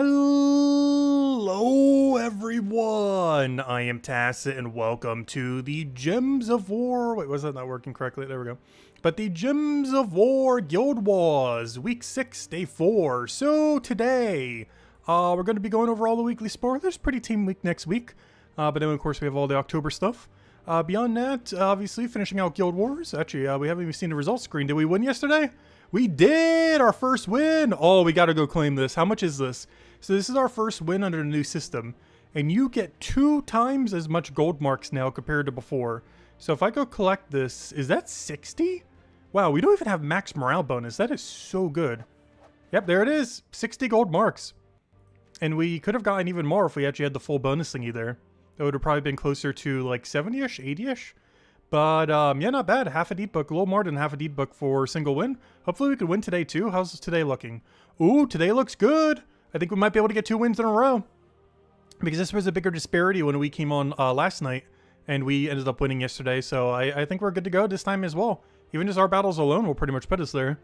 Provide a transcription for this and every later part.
Hello everyone, I am Tacit and welcome to the Gems of War. Wait, was that not working correctly? There we go. But the Gems of War Guild Wars, week 6, day 4. So today, we're going to be going over all the weekly spoilers. Pretty team week next week. But then of course we have all the October stuff. Beyond that, obviously finishing out Guild Wars. Actually, we haven't even seen the results screen. Did we win yesterday? We did! Our first win! Oh, we gotta go claim this. How much is this? So this is our first win under the new system. And you get 2 times as much gold marks now compared to before. So if I go collect this, is that 60? Wow, we don't even have max morale bonus. That is so good. Yep, there it is. 60 gold marks. And we could have gotten even more if we actually had the full bonus thingy there. That would have probably been closer to like 70-ish, 80-ish. But, yeah, not bad. Half a deep book. A little more than half a deep book for a single win. Hopefully we could win today, too. How's today looking? Ooh, today looks good. I think we might be able to get 2 wins in a row. Because this was a bigger disparity when we came on last night. And we ended up winning yesterday. So I think we're good to go this time as well. Even just our battles alone will pretty much put us there.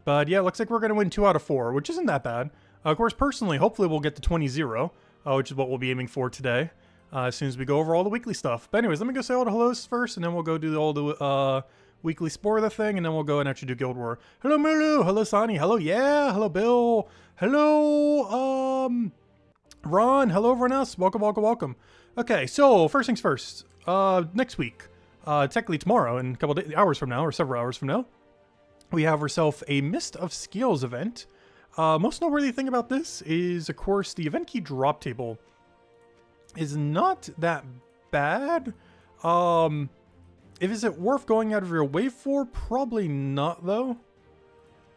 But, yeah, it looks like we're going to win 2 out of 4, which isn't that bad. Of course, personally, hopefully we'll get to 20-0, which is what we'll be aiming for today. As soon as we go over all the weekly stuff. But anyways, let me go say all the hellos first, and then we'll go do all the weekly spoiler thing, and then we'll go and actually do Guild War. Hello, Mulu. Hello, Sani. Hello, yeah. Hello, Bill. Hello, Ron. Hello, everyone else. Welcome, welcome, welcome. Okay, so first things first. Next week, technically tomorrow, in a couple of hours from now, or several hours from now, we have ourselves a Mist of Skills event. Most noteworthy thing about this is, of course, the event key drop table is not that bad. Is it worth going out of your way for? Probably not, though.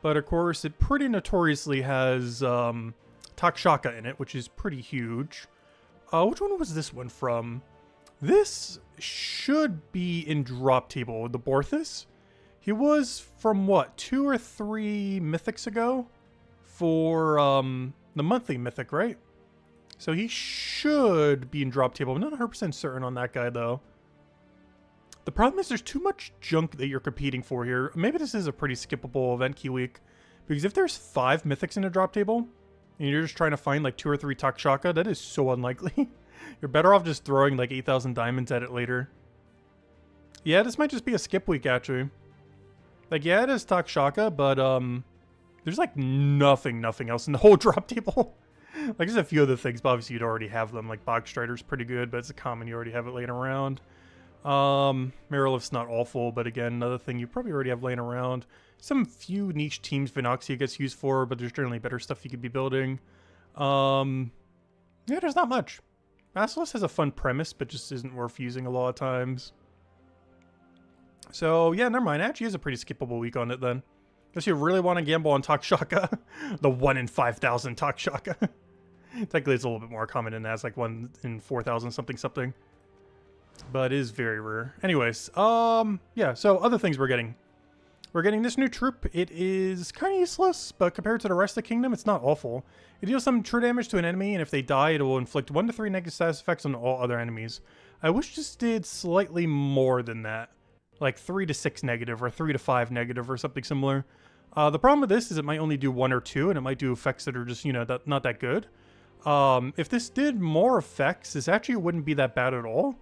But of course, it pretty notoriously has Takshaka in it, which is pretty huge. Which one was this one from? This should be in drop table. The Borthus. He was from what, 2 or 3 mythics ago for the monthly mythic, right? So he should be in drop table. I'm not 100% certain on that guy, though. The problem is there's too much junk that you're competing for here. Maybe this is a pretty skippable event key week. Because if there's 5 mythics in a drop table, and you're just trying to find like 2 or 3 Takshaka, that is so unlikely. You're better off just throwing like 8,000 diamonds at it later. Yeah, this might just be a skip week, actually. Like, yeah, it is Takshaka, but there's like nothing else in the whole drop table. Like, there's a few other things, but obviously you'd already have them. Like, Bog Strider's pretty good, but it's a common. You already have it laying around. Marilith's not awful, but again, another thing you probably already have laying around. Some few niche teams Vinoxia gets used for, but there's generally better stuff you could be building. Yeah, there's not much. Basilisk has a fun premise, but just isn't worth using a lot of times. So, yeah, never mind. Actually is a pretty skippable week on it, then. Unless you really want to gamble on Takshaka. The 1 in 5,000 Takshaka. Technically, it's a little bit more common than that. It's like 1 in 4,000 something. But it is very rare. Anyways, yeah, so other things we're getting. We're getting this new troop. It is kind of useless, but compared to the rest of the kingdom, it's not awful. It deals some true damage to an enemy, and if they die, it will inflict 1 to 3 negative status effects on all other enemies. I wish this did slightly more than that. Like 3 to 6 negative, or 3 to 5 negative, or something similar. The problem with this is it might only do 1 or 2, and it might do effects that are just, you know, not that good. If this did more effects, this actually wouldn't be that bad at all.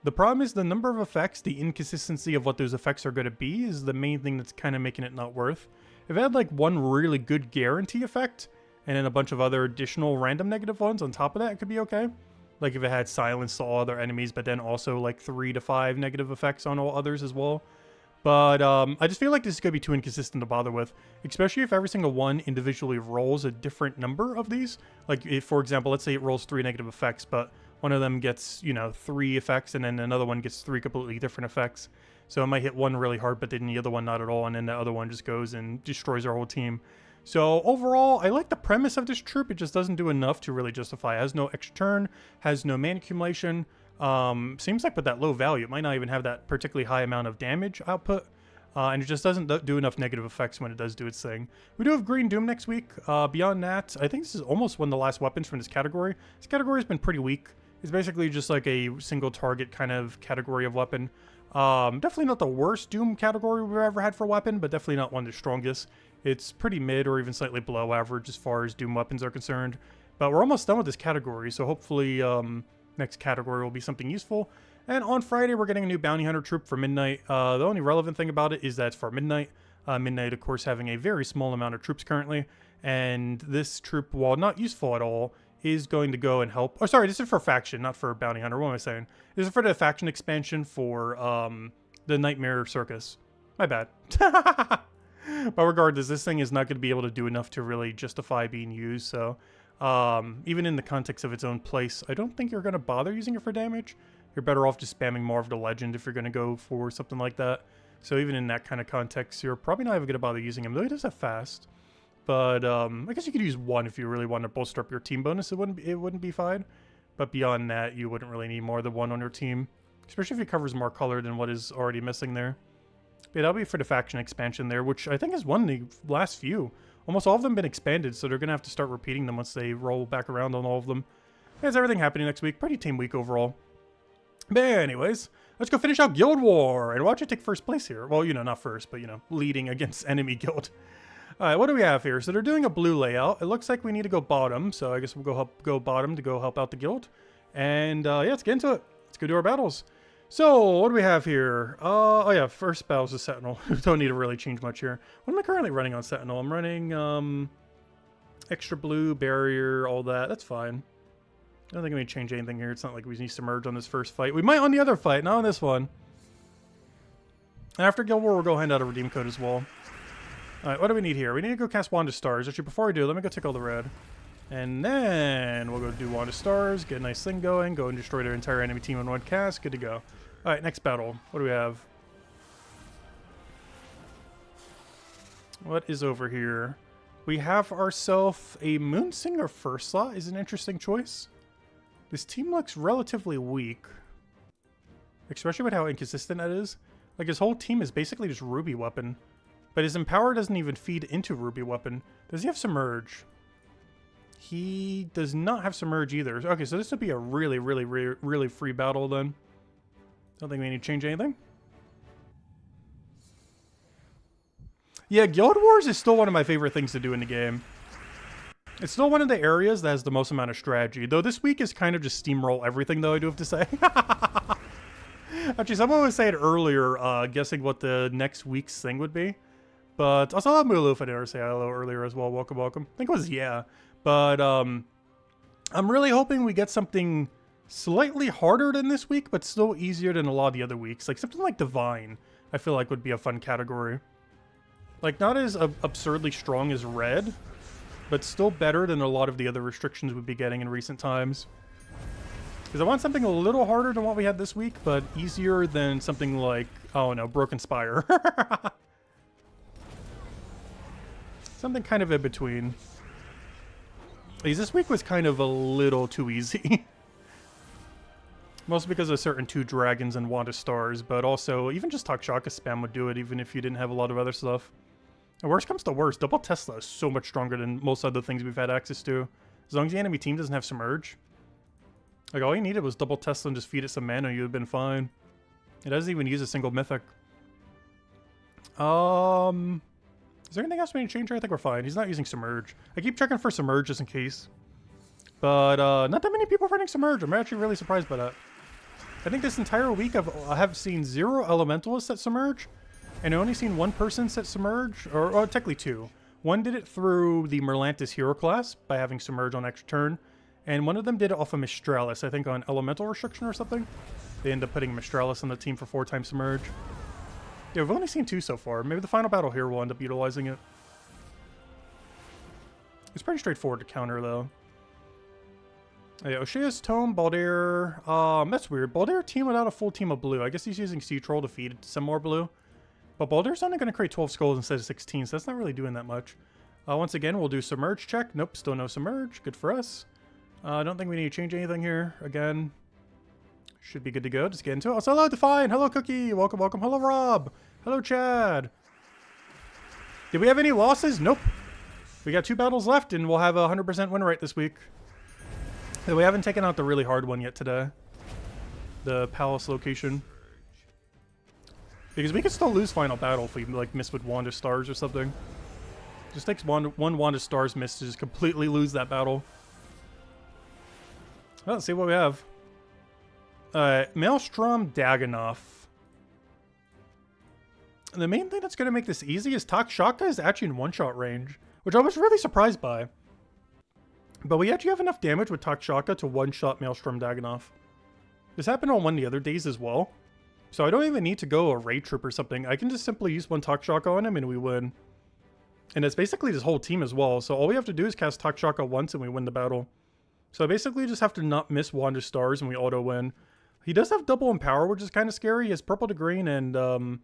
The problem is the number of effects, the inconsistency of what those effects are going to be is the main thing that's kind of making it not worth. If it had like 1 really good guarantee effect, and then a bunch of other additional random negative ones on top of that, it could be okay. Like if it had silence to all other enemies, but then also like 3 to 5 negative effects on all others as well. But I just feel like this is going to be too inconsistent to bother with. Especially if every single one individually rolls a different number of these. Like if, for example, let's say it rolls 3 negative effects, but one of them gets, you know, 3 effects, and then another one gets 3 completely different effects. So it might hit one really hard, but then the other one not at all, and then the other one just goes and destroys our whole team. So overall, I like the premise of this troop. It just doesn't do enough to really justify. It has no extra turn, has no mana accumulation. Seems like with that low value, it might not even have that particularly high amount of damage output. And it just doesn't do enough negative effects when it does do its thing. We do have Green Doom next week. Beyond that, I think this is almost one of the last weapons from this category. This category has been pretty weak. It's basically just like a single target kind of category of weapon. Definitely not the worst Doom category we've ever had for a weapon, but definitely not one of the strongest. It's pretty mid or even slightly below average as far as Doom weapons are concerned. But we're almost done with this category, so hopefully next category will be something useful. And on Friday, we're getting a new Bounty Hunter troop for Midnight. The only relevant thing about it is that it's for Midnight. Midnight, of course, having a very small amount of troops currently. And this troop, while not useful at all, is going to go and help. Oh, sorry, this is for faction, not for Bounty Hunter. What am I saying? This is for the faction expansion for the Nightmare Circus. My bad. But regardless, this thing is not going to be able to do enough to really justify being used. So even in the context of its own place, I don't think you're going to bother using it for damage. You're better off just spamming more of the legend if you're going to go for something like that. So even in that kind of context, you're probably not even going to bother using him, though he does have fast. But I guess you could use one if you really want to bolster up your team bonus. It wouldn't be fine. But beyond that, you wouldn't really need more than one on your team, especially if it covers more color than what is already missing there. Yeah, that'll be for the faction expansion there, which I think has won the last few. Almost all of them been expanded, so they're going to have to start repeating them once they roll back around on all of them. There's everything happening next week. Pretty tame week overall. But anyways, let's go finish out Guild War and watch it take first place here. Well, you know, not first, but, you know, leading against enemy guild. All right, what do we have here? So they're doing a blue layout. It looks like we need to go bottom, so I guess we'll go bottom to go help out the guild. And yeah, let's get into it. Let's go do our battles. So what do we have here? Oh yeah, first battle is a Sentinel. Don't need to really change much here. What am I currently running on Sentinel? I'm running extra blue, barrier, all that. That's fine. I don't think I'm going to change anything here. It's not like we need to merge on this first fight. We might on the other fight, not on this one. And after Guild War, we'll go hand out a redeem code as well. Alright, what do we need here? We need to go cast Wand of Stars. Actually, before we do, let me go take all the red. And then we'll go do Wand of Stars, get a nice thing going, go and destroy their entire enemy team in one cast. Good to go. Alright, next battle. What do we have? What is over here? We have ourselves a Moonsinger first slot is an interesting choice. This team looks relatively weak. Especially with how inconsistent that is. Like, his whole team is basically just Ruby Weapon. But his Empower doesn't even feed into Ruby Weapon. Does he have Submerge? He does not have Submerge either. Okay, so this would be a really free battle then. Don't think we need to change anything. Yeah, Guild Wars is still one of my favorite things to do in the game. It's still one of the areas that has the most amount of strategy. Though this week is kind of just steamroll everything, though, I do have to say. Actually, someone was saying earlier, guessing what the next week's thing would be. But also, I'll Mulu if I didn't say hello earlier as well. Welcome, welcome. I think it was yeah. But I'm really hoping we get something slightly harder than this week, but still easier than a lot of the other weeks. Like something like Divine, I feel like would be a fun category. Like not as absurdly strong as Red, but still better than a lot of the other restrictions we'd be getting in recent times. Because I want something a little harder than what we had this week, but easier than something like, oh no, Broken Spire. Something kind of in between. Because this week was kind of a little too easy. Mostly because of certain 2 dragons and Wand of Stars, but also even just Takshaka spam would do it even if you didn't have a lot of other stuff. And worst comes to worst, Double Tesla is so much stronger than most other things we've had access to. As long as the enemy team doesn't have Submerge. Like all you needed was Double Tesla and just feed it some mana, you'd have been fine. It doesn't even use a single mythic. Is there anything else we need to change here? I think we're fine. He's not using Submerge. I keep checking for Submerge just in case. But not that many people are running Submerge. I'm actually really surprised by that. I think this entire week I have seen 0 Elementalists set Submerge. And I've only seen 1 person set Submerge. Or technically 2. One did it through the Merlantis hero class by having Submerge on extra turn. And one of them did it off of Mistralis, I think on Elemental Restriction or something. They end up putting Mistralis on the team for 4 times Submerge. Yeah, we've only seen 2 so far. Maybe the final battle here will end up utilizing it. It's pretty straightforward to counter, though. Yeah, O'Shea's Tome, Baldair. That's weird. Baldair team without a full team of blue. I guess he's using Sea Troll to feed some more blue. But Baldair's only going to create 12 skulls instead of 16, so that's not really doing that much. Once again, we'll do Submerge check. Nope, still no Submerge. Good for us. I don't think we need to change anything here. Again, should be good to go. Just get into it. Also, hello, Define. Hello, Cookie. Welcome, welcome. Hello, Rob. Hello, Chad. Did we have any losses? Nope. We got 2 battles left, and we'll have a 100% win rate this week. And we haven't taken out the really hard one yet today. The Palace location. Because we could still lose Final Battle if we like miss with Wand of Stars or something. Just takes one Wand of Stars miss to just completely lose that battle. Well, let's see what we have. Maelstrom Daganov. The main thing that's going to make this easy is Takshaka is actually in one-shot range, which I was really surprised by. But we actually have enough damage with Takshaka to one-shot Maelstrom Daganov. This happened on one of the other days as well. So I don't even need to go a raid troop or something. I can just simply use one Takshaka on him and we win. And it's basically this whole team as well. So all we have to do is cast Takshaka once and we win the battle. So I basically just have to not miss Wand of Stars and we auto-win. He does have double Empower, which is kind of scary. He has purple to green and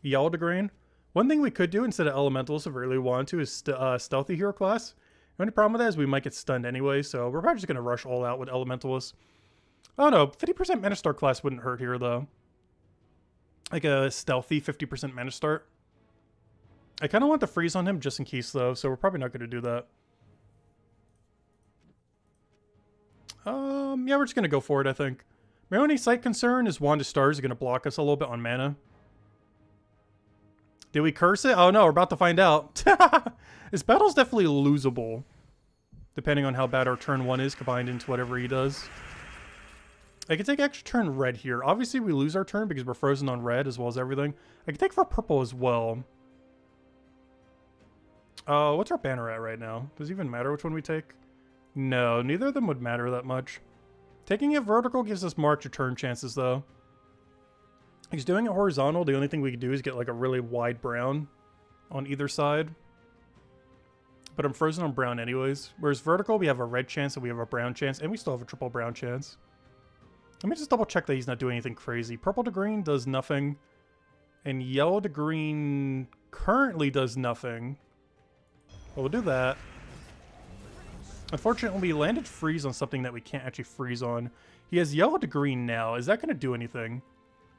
yellow to green. One thing we could do instead of Elementals, if we really want to, is Stealthy Hero class. The only problem with that is we might get stunned anyway, so we're probably just going to rush all out with Elementalists. Oh no, 50% Mana Start class wouldn't hurt here though. Like a stealthy 50% Mana Start. I kind of want the freeze on him just in case though, so we're probably not going to do that. Yeah, we're just going to go for it, I think. My only slight concern is Wand of Stars is going to block us a little bit on mana. Did we curse it? Oh no, we're about to find out. This battle's definitely losable. Depending on how bad our turn 1 is combined into whatever he does. I can take extra turn red here. Obviously we lose our turn because we're frozen on red as well as everything. I can take for purple as well. What's our banner at right now? Does it even matter which one we take? No, neither of them would matter that much. Taking it vertical gives us more extra turn chances though. He's doing it horizontal. The only thing we can do is get like a really wide brown on either side. But I'm frozen on brown anyways. Whereas vertical, we have a red chance and we have a brown chance. And we still have a triple brown chance. Let me just double check that he's not doing anything crazy. Purple to green does nothing. And yellow to green currently does nothing. But we'll do that. Unfortunately, we landed freeze on something that we can't actually freeze on. He has yellow to green now. Is that going to do anything?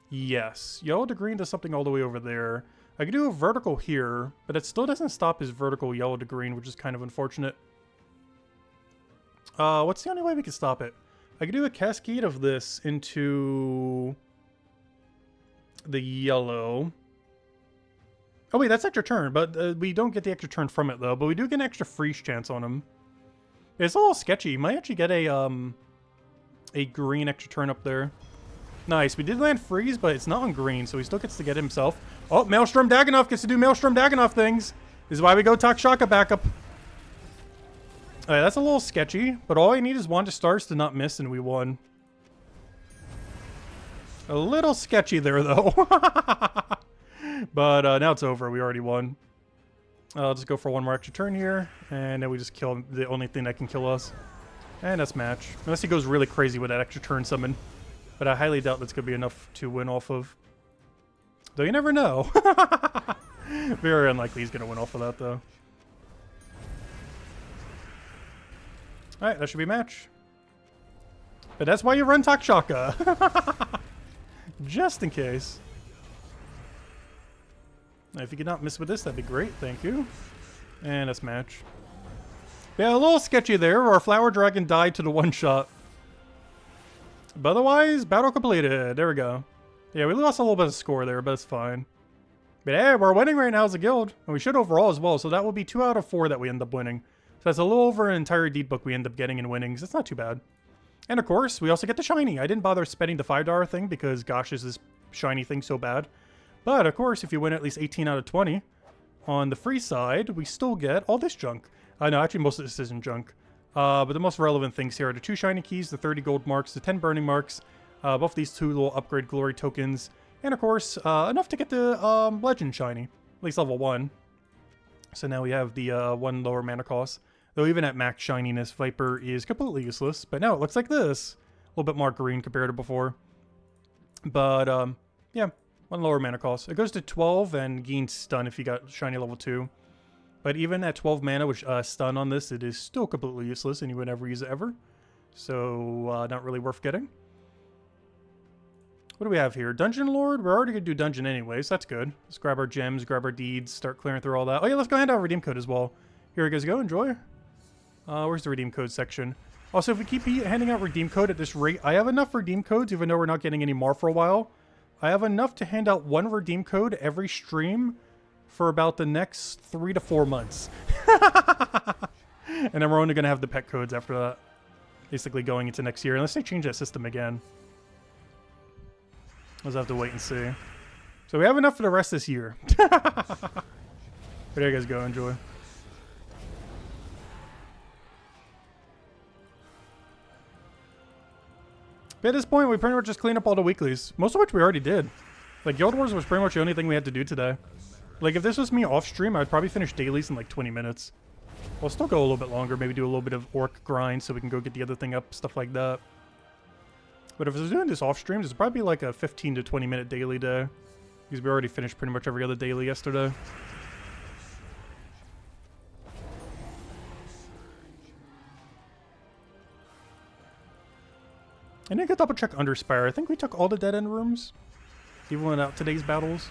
Yes. Yellow to green does something all the way over there. I could do a vertical here, but it still doesn't stop his vertical yellow to green, which is kind of unfortunate. What's the only way we can stop it? I could do a cascade of this into the yellow. Oh wait, that's extra turn, but we don't get the extra turn from it though, but we do get an extra freeze chance on him. It's a little sketchy. You might actually get a green extra turn up there. Nice. We did land freeze, but it's not on green, so he still gets to get himself. Oh, Maelstrom Daganov gets to do Maelstrom Daganov things. This is why we go Takshaka backup. Alright, that's a little sketchy, but all I need is Wand of Stars to not miss, and we won. A little sketchy there, though. But now it's over. We already won. I'll just go for one more extra turn here, and then we just kill the only thing that can kill us. And that's match. Unless he goes really crazy with that extra turn summon. But I highly doubt that's going to be enough to win off of. Though you never know. Very unlikely he's going to win off of that, though. Alright, that should be a match. But that's why you run Takshaka. Just in case. Now, if you could not miss with this, that'd be great. Thank you. And that's match. Yeah, a little sketchy there. Our Flower Dragon died to the one-shot. But otherwise, battle completed. There we go. Yeah, we lost a little bit of score there, but it's fine. But hey, we're winning right now as a guild. And we should overall as well. So that will be 2 out of 4 that we end up winning. So that's a little over an entire deed book we end up getting in winnings. That's not too bad. And of course, we also get the shiny. I didn't bother spending the $5 thing because gosh, is this shiny thing so bad. But of course, if you win at least 18 out of 20, on the free side, we still get all this junk. No, actually most of this isn't junk. But the most relevant things here are the 2 shiny keys, the 30 gold marks, the 10 burning marks, both these 2 little upgrade glory tokens, and of course, enough to get the legend shiny, at least level 1. So now we have the 1 lower mana cost. Though even at max shininess, Viper is completely useless. But now it looks like this. A little bit more green compared to before. But, yeah, 1 lower mana cost. It goes to 12 and gains stun if you got shiny level 2. But even at 12 mana, which stun on this, it is still completely useless and you would never use it ever. So, not really worth getting. What do we have here? Dungeon Lord? We're already going to do dungeon anyways. That's good. Let's grab our gems, grab our deeds, start clearing through all that. Oh yeah, let's go hand out a redeem code as well. Here you guys go. Enjoy. Where's the redeem code section? Also, if we keep handing out redeem code at this rate, I have enough redeem codes, even though we're not getting any more for a while. I have enough to hand out 1 redeem code every stream for about the next 3 to 4 months. And then we're only going to have the pet codes after that. basically going into next year, unless they change that system again. We'll have to wait and see. So we have enough for the rest of this year. But there you guys go, enjoy. But at this point, we pretty much just clean up all the weeklies, most of which we already did. Like, Guild Wars was pretty much the only thing we had to do today. Like, if this was me off stream, I'd probably finish dailies in like 20 minutes. We'll still go a little bit longer, maybe do a little bit of orc grind so we can go get the other thing up, stuff like that. But if I was doing this off stream, this would probably be like a 15 to 20 minute daily day. Because we already finished pretty much every other daily yesterday. I need to double check Underspire. I think we took all the dead end rooms, even without today's battles.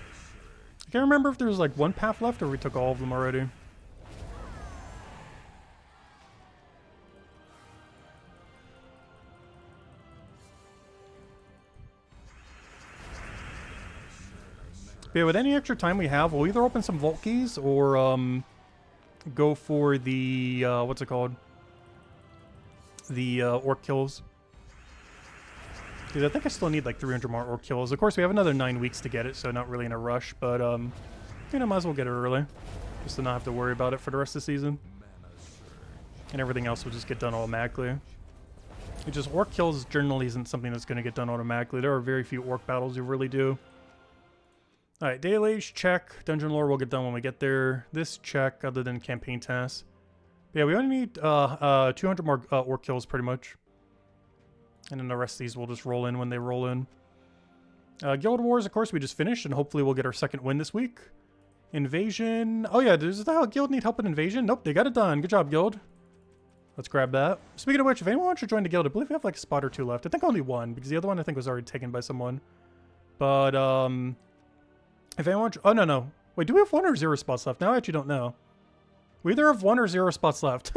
I can't remember if there was like one path left or we took all of them already. But yeah, with any extra time we have, we'll either open some vault keys or go for the what's it called? The orc kills. Because I think I still need like 300 more orc kills. Of course, we have another 9 weeks to get it, so not really in a rush. But you know, might as well get it early, just to not have to worry about it for the rest of the season. And everything else will just get done automatically. It just orc kills generally isn't something that's going to get done automatically. There are very few orc battles you really do. Alright, dailies, check. Dungeon lore will get done when we get there. This, check, other than campaign tasks. But yeah, we only need 200 more orc kills, pretty much. And then the rest of these will just roll in when they roll in. Guild Wars, of course, we just finished, and hopefully we'll get our second win this week. Invasion. Oh yeah, does the guild need help in invasion? Nope, they got it done. Good job, guild. Let's grab that. Speaking of which, if anyone wants to join the guild, I believe we have like a spot or two left. I think only one, because the other one I think was already taken by someone. But, if anyone... Oh, no. Wait, do we have 1 or 0 spots left? Now I actually don't know. We either have 1 or 0 spots left.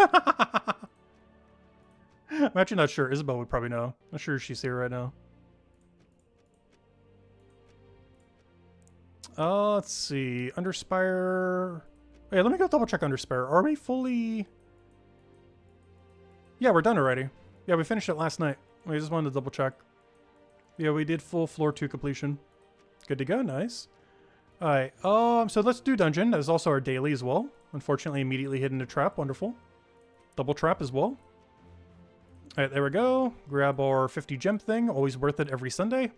I'm actually not sure. Isabel would probably know. Not sure if she's here right now. Let's see. Underspire... Wait, let me go double check Underspire. Are we fully... Yeah, we're done already. Yeah, we finished it last night. I just wanted to double check. Yeah, we did full floor 2 completion. Good to go. Nice. Alright, so let's do dungeon. That is also our daily as well. Unfortunately, immediately hit in a trap. Wonderful. Double trap as well. Alright, there we go. Grab our 50 gem thing. Always worth it every Sunday.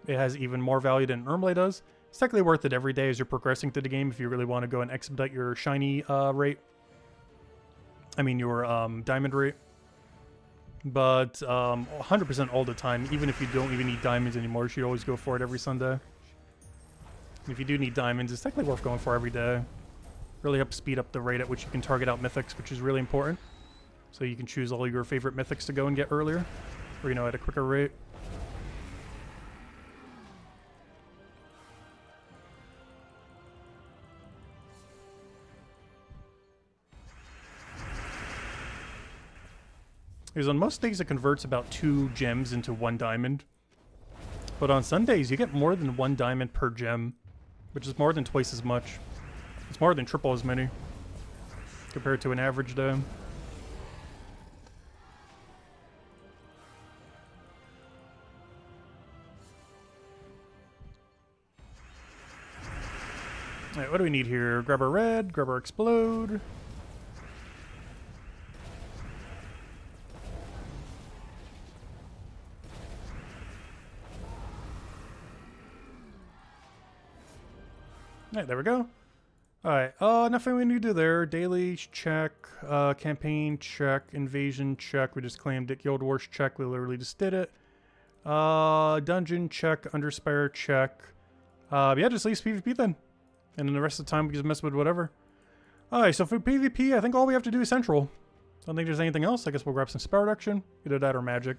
It has even more value than Ermlay does. It's technically worth it every day as you're progressing through the game if you really want to go and expedite your shiny rate. I mean, your diamond rate. But 100% all the time, even if you don't even need diamonds anymore, you should always go for it every Sunday. If you do need diamonds, it's technically worth going for every day. Really helps speed up the rate at which you can target out mythics, which is really important. So you can choose all your favorite mythics to go and get earlier, or, you know, at a quicker rate. Because on most days it converts about 2 gems into 1 diamond. But on Sundays you get more than 1 diamond per gem, which is more than twice as much. It's more than triple as many compared to an average day. Alright, what do we need here? Grab our red, grab our explode. Alright, there we go. Alright, nothing we need to do there. Daily, check. Campaign, check. Invasion, check. We just claimed it. Guild Wars, check. We literally just did it. Dungeon, check. Underspire, check. Yeah, just leave PvP then. And then the rest of the time we just mess with whatever. Alright, so for PvP, I think all we have to do is Central. I don't think there's anything else. I guess we'll grab some spell reduction. Either that or magic.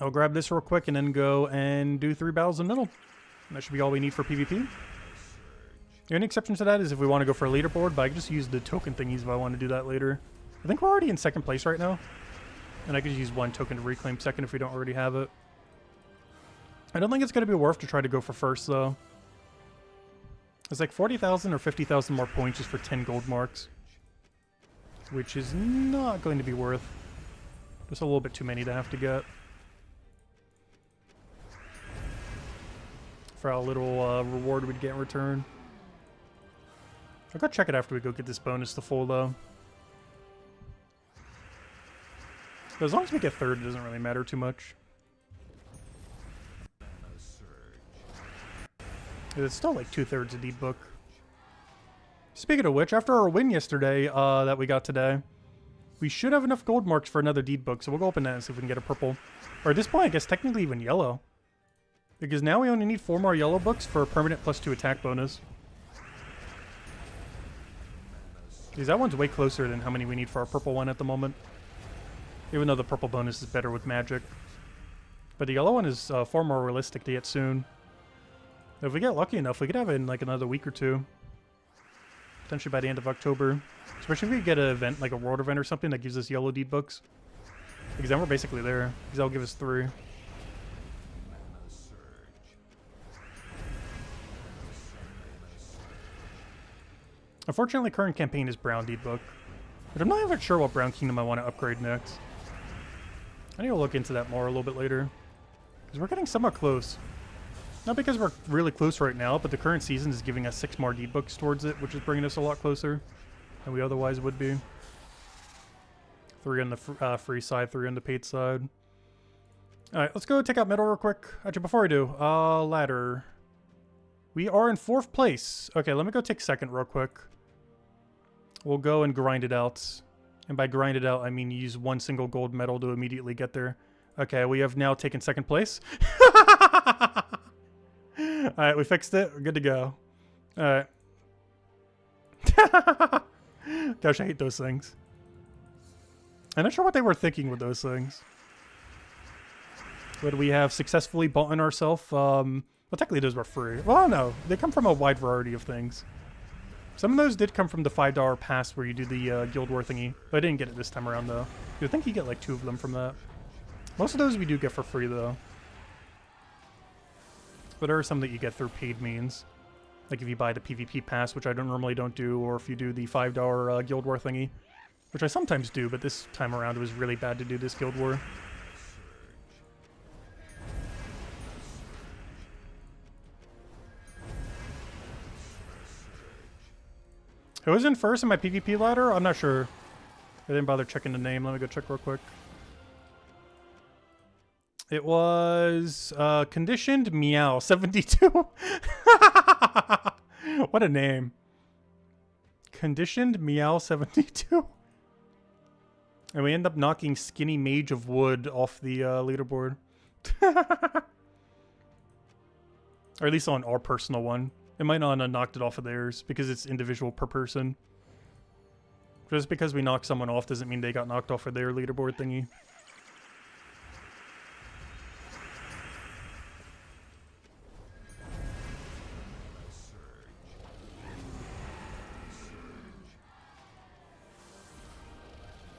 I'll grab this real quick and then go and do 3 battles in the middle. That should be all we need for PvP. The only exception to that is if we want to go for a leaderboard, but I can just use the token thingies if I want to do that later. I think we're already in 2nd place right now. And I could use 1 token to reclaim 2nd if we don't already have it. I don't think it's going to be worth to try to go for 1st, though. It's like 40,000 or 50,000 more points just for 10 gold marks. Which is not going to be worth. Just a little bit too many to have to get. For how little reward we'd get in return. I'll go check it after we go get this bonus to full, though. But as long as we get third, it doesn't really matter too much. It's still like 2/3 a deed book. Speaking of which, after our win yesterday that we got today, we should have enough gold marks for another deed book, so we'll go open that and see if we can get a purple. Or at this point, I guess technically even yellow. Because now we only need 4 more yellow books for a permanent +2 attack bonus. Because that one's way closer than how many we need for our purple one at the moment. Even though the purple bonus is better with magic. But the yellow one is far more realistic to get soon. If we get lucky enough, we could have it in like another week or 2. Potentially by the end of October. Especially if we get an event, like a world event or something that gives us yellow deed books. Because then we're basically there. Because that'll give us 3. Unfortunately, current campaign is brown deed book. But I'm not even sure what brown kingdom I want to upgrade next. I need to look into that more a little bit later. Because we're getting somewhat close. Not because we're really close right now, but the current season is giving us 6 more deed books towards it, which is bringing us a lot closer than we otherwise would be. 3 on the free side, 3 on the paid side. Alright, let's go take out middle real quick. Actually, before we do, ladder. We are in 4th place. Okay, let me go take 2nd real quick. We'll go and grind it out. And by grind it out, I mean use 1 single gold medal to immediately get there. Okay, we have now taken 2nd place. Alright, we fixed it. We're good to go. Alright. Gosh, I hate those things. I'm not sure what they were thinking with those things. But we have successfully bought in ourselves. Well, technically those were free. Well, no. They come from a wide variety of things. Some of those did come from the $5 pass where you do the guild war thingy. But I didn't get it this time around, though. I think you get like 2 of them from that. Most of those we do get for free, though. But there are some that you get through paid means. Like if you buy the PvP pass, which I normally don't do, or if you do the $5 guild war thingy. Which I sometimes do, but this time around it was really bad to do this guild war. Who was in first in my PvP ladder? I'm not sure. I didn't bother checking the name. Let me go check real quick. It was Conditioned Meow 72. What a name. Conditioned Meow 72. And we end up knocking Skinny Mage of Wood off the leaderboard. Or at least on our personal one. It might not have knocked it off of theirs because it's individual per person. Just because we knocked someone off doesn't mean they got knocked off of their leaderboard thingy.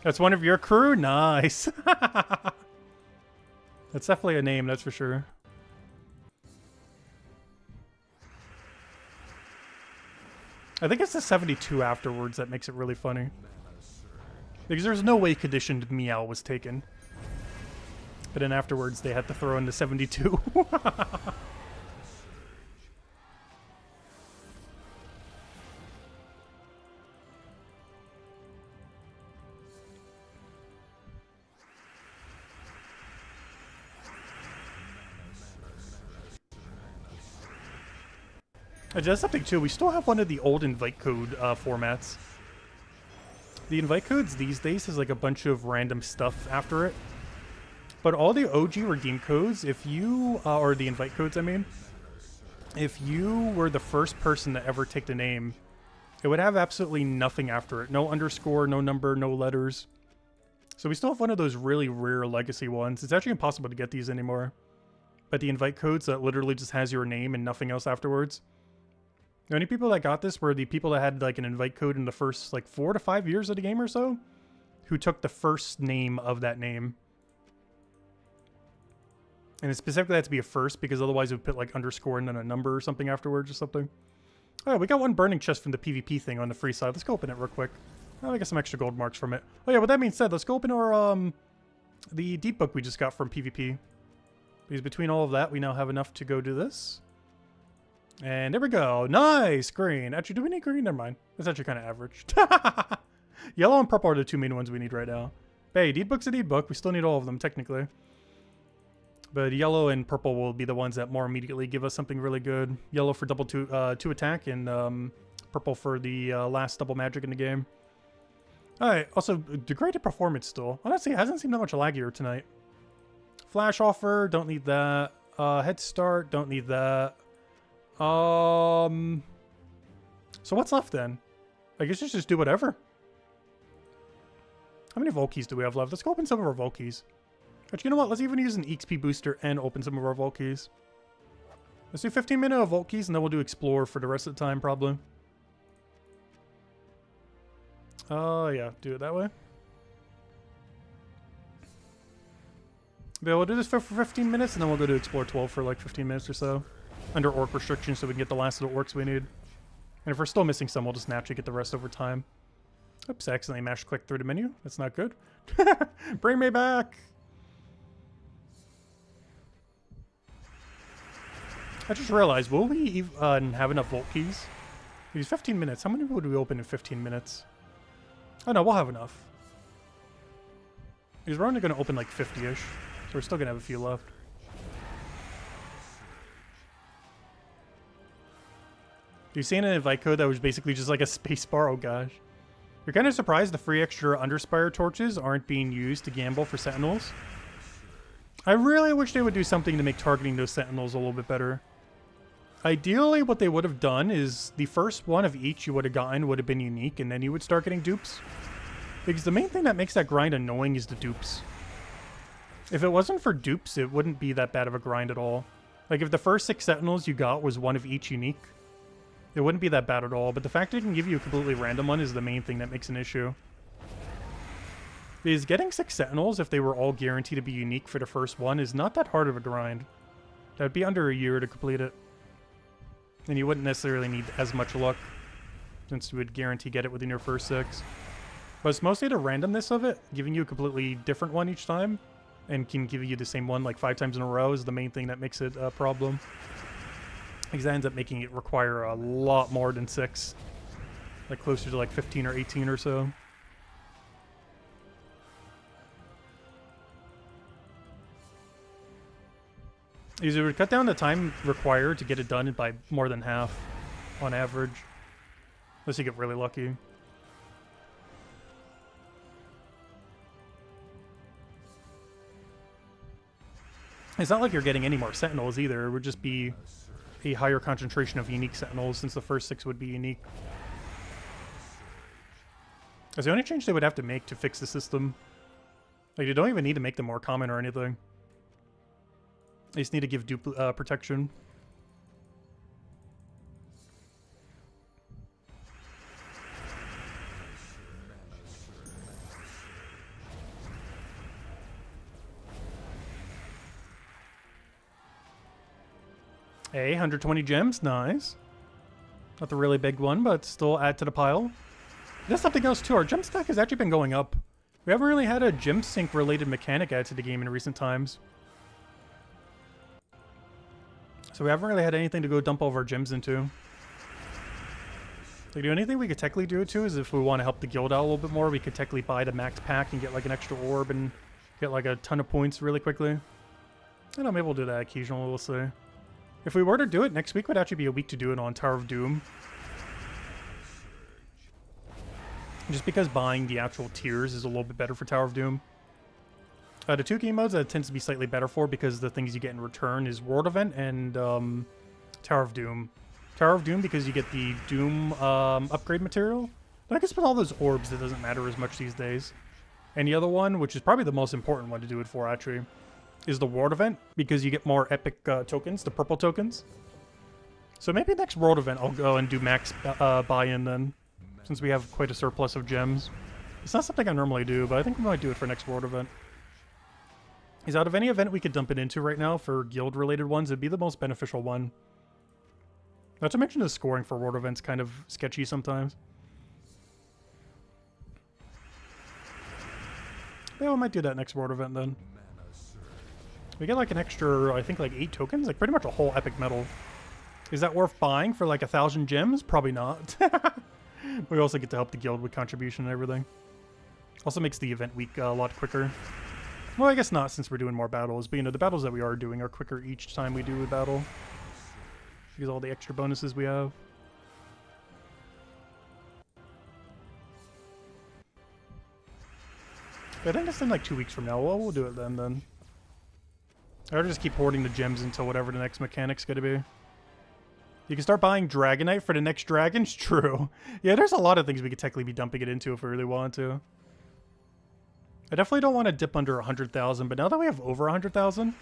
That's one of your crew? Nice. That's definitely a name, that's for sure. I think it's the 72 afterwards that makes it really funny. Because there's no way Conditioned Meow was taken. But then afterwards they had to throw in the 72. Just something too, we still have one of the old invite code formats. The invite codes these days has like a bunch of random stuff after it. But all the OG redeem codes, if you, or the invite codes I mean, if you were the first person to ever take the name, it would have absolutely nothing after it. No underscore, no number, no letters. So we still have one of those really rare legacy ones. It's actually impossible to get these anymore. But the invite codes that literally just has your name and nothing else afterwards. The only people that got this were the people that had like an invite code in the first like 4 to 5 years of the game or so, who took the first name of that name. And it specifically had to be a first because otherwise it would put like underscore and then a number or something afterwards or something. Oh yeah, we got one burning chest from the PvP thing on the free side. Let's go open it real quick. Oh, we got some extra gold marks from it. Oh yeah, with that being said, let's go open our the deep book we just got from PvP. Because between all of that, we now have enough to go do this. And there we go. Nice! Green. Actually, do we need green? Never mind. It's actually kind of average. Yellow and purple are the two main ones we need right now. But hey, deep book's a deep book. We still need all of them, technically. But yellow and purple will be the ones that more immediately give us something really good. Yellow for double two attack, and purple for the last double magic in the game. Alright, also, degraded performance still. Honestly, it hasn't seemed that much laggier tonight. Flash offer, don't need that. Head start, don't need that. So what's left then? I guess just do whatever. How many Volkeys do we have left? Let's go open some of our Volkeys. Actually, you know what? Let's even use an EXP booster and open some of our Volkeys. Let's do 15 minutes of Volkeys, and then we'll do Explore for the rest of the time, probably. Yeah, do it that way. But we'll do this for 15 minutes, and then we'll go to Explore 12 for like 15 minutes or so. Under Orc restrictions, so we can get the last of the Orcs we need. And if we're still missing some, we'll just naturally get the rest over time. Oops, I accidentally mashed click through the menu. That's not good. Bring me back! I just realized, will we even have enough Vault keys? These 15 minutes. How many would we open in 15 minutes? Oh no, we'll have enough. Because we're only going to open like 50-ish. So we're still going to have a few left. You've seen an invite code that was basically just like a spacebar? Oh gosh. You're kind of surprised the free extra Underspire torches aren't being used to gamble for Sentinels. I really wish they would do something to make targeting those Sentinels a little bit better. Ideally, what they would have done is the first one of each you would have gotten would have been unique, and then you would start getting dupes. Because the main thing that makes that grind annoying is the dupes. If it wasn't for dupes, it wouldn't be that bad of a grind at all. Like, if the first 6 Sentinels you got was one of each unique, it wouldn't be that bad at all. But the fact that it can give you a completely random one is the main thing that makes an issue. Because getting 6 Sentinels, if they were all guaranteed to be unique for the first one, is not that hard of a grind. That would be under a year to complete it. And you wouldn't necessarily need as much luck, since you would guarantee get it within your first 6. But it's mostly the randomness of it, giving you a completely different one each time, and can give you the same one like 5 times in a row is the main thing that makes it a problem. Because that ends up making it require a lot more than 6. Like closer to like 15 or 18 or so. Because it would cut down the time required to get it done by more than half on average. Unless you get really lucky. It's not like you're getting any more Sentinels either. It would just be a higher concentration of unique Sentinels since the first 6 would be unique. That's the only change they would have to make to fix the system. Like, you don't even need to make them more common or anything. They just need to give dupe protection. Hey, 120 gems, nice. Not the really big one, but still add to the pile. There's something else too, our gem stack has actually been going up. We haven't really had a gem sync related mechanic add to the game in recent times. So we haven't really had anything to go dump all of our gems into. Like, the only thing we could technically do it to is if we want to help the guild out a little bit more, we could technically buy the max pack and get like an extra orb and get like a ton of points really quickly. And maybe we'll do that occasionally, we'll see. If we were to do it, next week would actually be a week to do it on Tower of Doom. Just because buying the actual tiers is a little bit better for Tower of Doom. The 2 game modes that it tends to be slightly better for because the things you get in return is World Event and Tower of Doom. Tower of Doom because you get the Doom upgrade material. But I guess with all those orbs, it doesn't matter as much these days. And the other one, which is probably the most important one to do it for actually, is the World Event because you get more epic tokens, the purple tokens. So maybe next World Event I'll go and do max buy-in then, since we have quite a surplus of gems. It's not something I normally do, but I think we might do it for next World Event. Is out of any event we could dump it into right now for guild-related ones, it'd be the most beneficial one. Not to mention the scoring for world events kind of sketchy sometimes. Yeah, we might do that next world event then. We get like an extra, I think like 8 tokens, like pretty much a whole epic medal. Is that worth buying for like 1,000 gems? Probably not. We also get to help the guild with contribution and everything. Also makes the event week a lot quicker. Well, I guess not since we're doing more battles, but you know, the battles that we are doing are quicker each time we do a battle. Because all the extra bonuses we have. But I think it's in like 2 weeks from now. Well, we'll do it then. Or just keep hoarding the gems until whatever the next mechanic's gonna be. You can start buying Dragonite for the next dragons? True. Yeah, there's a lot of things we could technically be dumping it into if we really want to. I definitely don't want to dip under 100,000, but now that we have over 100,000,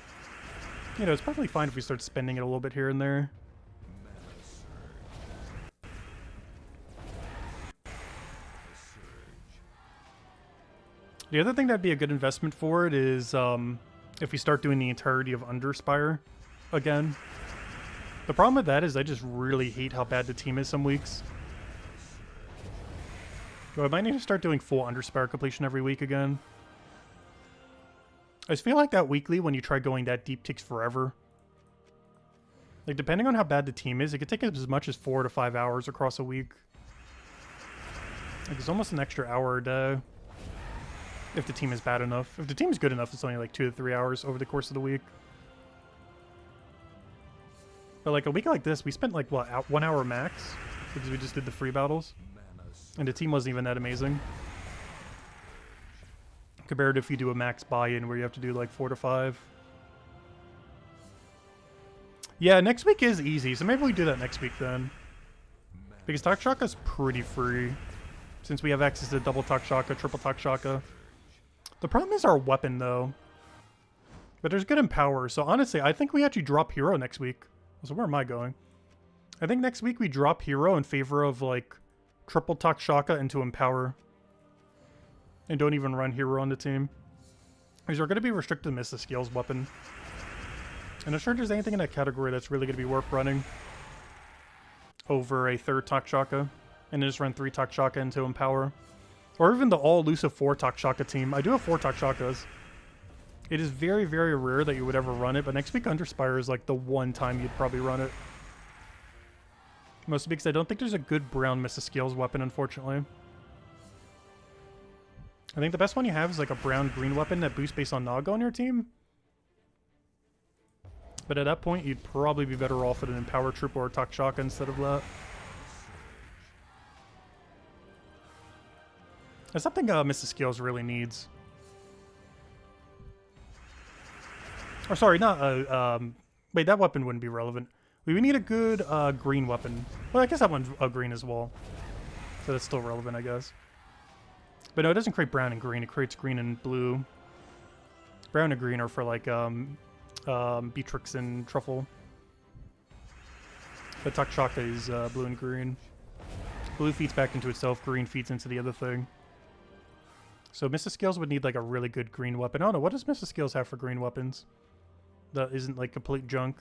you know, it's probably fine if we start spending it a little bit here and there. The other thing that'd be a good investment for it is if we start doing the entirety of Underspire again. The problem with that is I just really hate how bad the team is some weeks. So I might need to start doing full Underspire completion every week again. I just feel like that weekly, when you try going that deep, takes forever. Like, depending on how bad the team is, it could take as much as 4 to 5 hours across a week. Like, it's almost an extra hour a day. If the team is bad enough. If the team is good enough, it's only like 2 to 3 hours over the course of the week. But like a week like this, we spent like, what, 1 hour max? Because we just did the free battles. And the team wasn't even that amazing. Compared to if you do a max buy-in where you have to do like 4 to 5. Yeah, next week is easy, so maybe we do that next week then. Because Takshaka's pretty free. Since we have access to double Takshaka, triple Takshaka. The problem is our weapon though. But there's good Empower, so honestly, I think we actually drop Hero next week. So where am I going? I think next week we drop Hero in favor of like triple Takshaka into Empower. And don't even run Hero on the team. Because we're going to be restricted to miss the skills weapon. And I'm sure there's anything in that category that's really going to be worth running over a third Takshaka. And then just run 3 Takshaka into Empower. Or even the all-elusive 4 Takshaka team. I do have 4 Takshakas. It is very, very rare that you would ever run it, but next week Underspire is like the one time you'd probably run it. Mostly because I don't think there's a good brown miss the skills weapon, unfortunately. I think the best one you have is like a brown-green weapon that boosts based on Naga on your team. But at that point, you'd probably be better off with an Empower Troop or a Takshaka instead of that. That's something Mrs. Skills really needs. Or sorry, not wait, that weapon wouldn't be relevant. We would need a good green weapon. Well, I guess that one's green as well. So that's still relevant, I guess. But no, it doesn't create brown and green. It creates green and blue. Brown and green are for like Beatrix and Truffle. But Takshaka is blue and green. Blue feeds back into itself. Green feeds into the other thing. So Mrs. Skills would need like a really good green weapon. Oh no, what does Mrs. Skills have for green weapons? That isn't like complete junk.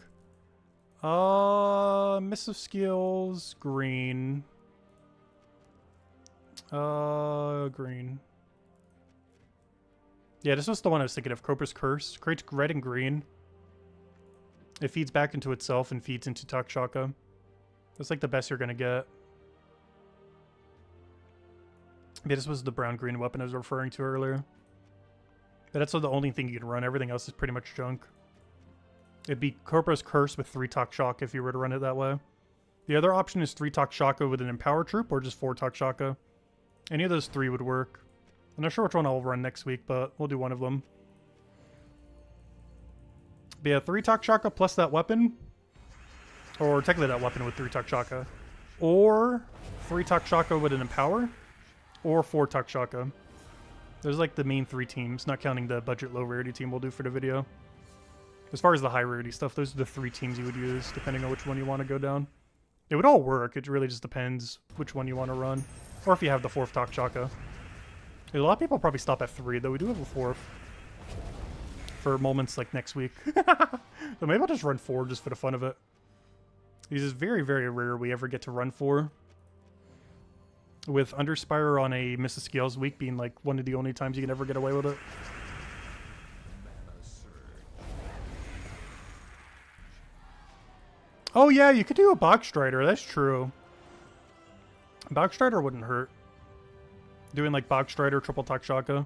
Mrs. Skills, green. Green. Yeah, this was the one I was thinking of. Cobra's Curse. Creates red and green. It feeds back into itself and feeds into Takshaka. That's like the best you're gonna get. Yeah, this was the brown-green weapon I was referring to earlier. But that's the only thing you can run. Everything else is pretty much junk. It'd be Cobra's Curse with 3 Takshaka if you were to run it that way. The other option is 3 Takshaka with an Empower Troop or just 4 Takshaka. Any of those 3 would work. I'm not sure which one I'll run next week, but we'll do one of them. But yeah, 3 Takshaka plus that weapon. Or technically that weapon with 3 Takshaka. Or 3 Takshaka with an Empower. Or 4 Takshaka. There's like the main 3 teams, not counting the budget low rarity team we'll do for the video. As far as the high rarity stuff, those are the 3 teams you would use, depending on which one you want to go down. It would all work, it really just depends which one you want to run. Or if you have the 4th Takshaka. A lot of people probably stop at 3, though we do have a 4th. For moments like next week. So maybe I'll just run 4 just for the fun of it. These is very, very rare we ever get to run 4. with Underspire on a Mrs. Scales week being like one of the only times you can ever get away with it. Oh yeah, you could do a Box Strider, that's true. Box Strider wouldn't hurt. Doing like Box Strider, Triple Takshaka.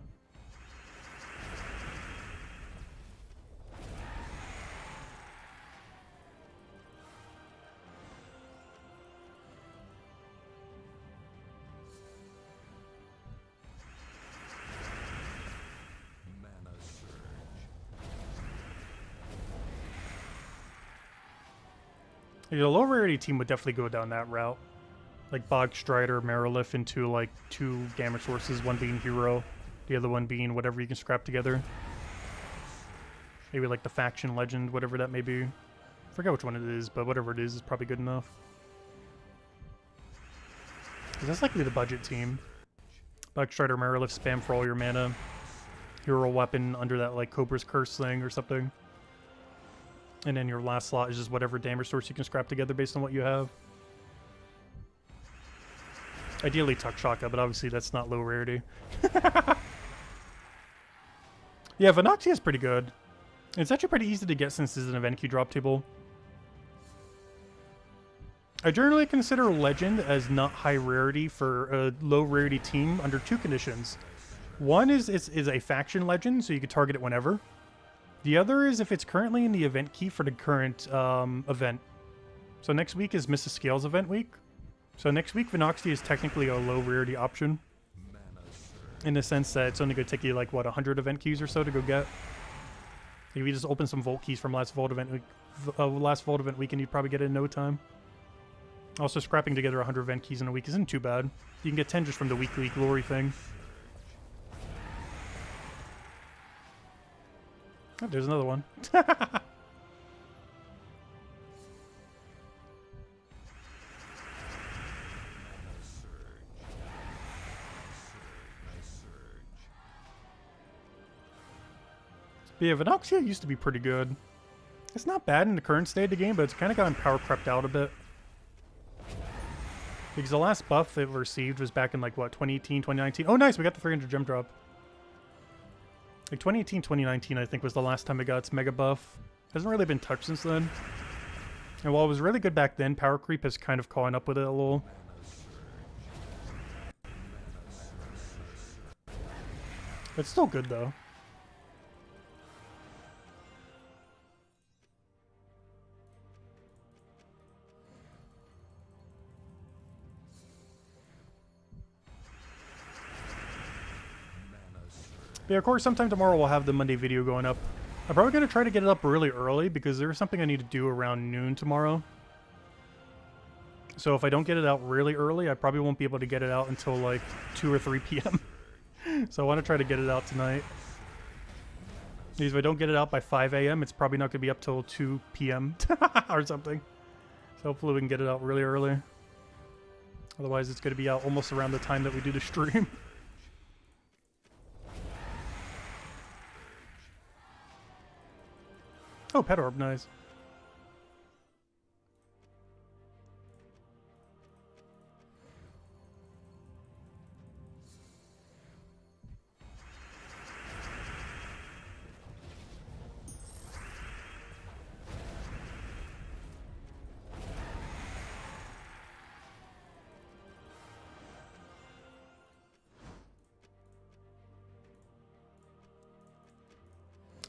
Yeah, a low rarity team would definitely go down that route. Like Bog Strider, Marilith into like 2 damage sources, one being hero, the other one being whatever you can scrap together. Maybe like the faction legend, whatever that may be. I forget which one it is, but whatever it is probably good enough. That's likely the budget team. Bog Strider, Marilith, spam for all your mana. Hero weapon under that like Cobra's Curse thing or something. And then your last slot is just whatever damage source you can scrap together based on what you have. Ideally Takshaka, but obviously that's not low rarity. Yeah, Venoxia is pretty good. It's actually pretty easy to get since it's an event queue drop table. I generally consider Legend as not high rarity for a low rarity team under 2 conditions. One is a faction legend, so you can target it whenever. The other is if it's currently in the event key for the current event. So next week is Mrs. Scales event week. So next week, Venoxia is technically a low rarity option. In the sense that it's only going to take you like, what, 100 event keys or so to go get. If you just open some Vault keys from last Vault event week, and you'd probably get it in no time. Also, scrapping together 100 event keys in a week isn't too bad. You can get 10 just from the weekly glory thing. Oh, there's another one. But yeah, Venoxia used to be pretty good. It's not bad in the current state of the game, but it's kind of gotten power crept out a bit. Because the last buff it received was back in like, what, 2018, 2019? Oh, nice, we got the 300 gem drop. Like 2018, 2019, I think, was the last time it got its mega buff. Hasn't really been touched since then. And while it was really good back then, power creep has kind of caught up with it a little. It's still good, though. But yeah, of course, sometime tomorrow we'll have the Monday video going up. I'm probably going to try to get it up really early because there's something I need to do around noon tomorrow. So if I don't get it out really early, I probably won't be able to get it out until like 2 or 3 p.m. So I want to try to get it out tonight. Because if I don't get it out by 5 a.m., it's probably not going to be up till 2 p.m. or something. So hopefully we can get it out really early. Otherwise, it's going to be out almost around the time that we do the stream. Oh, Pet Orb, nice.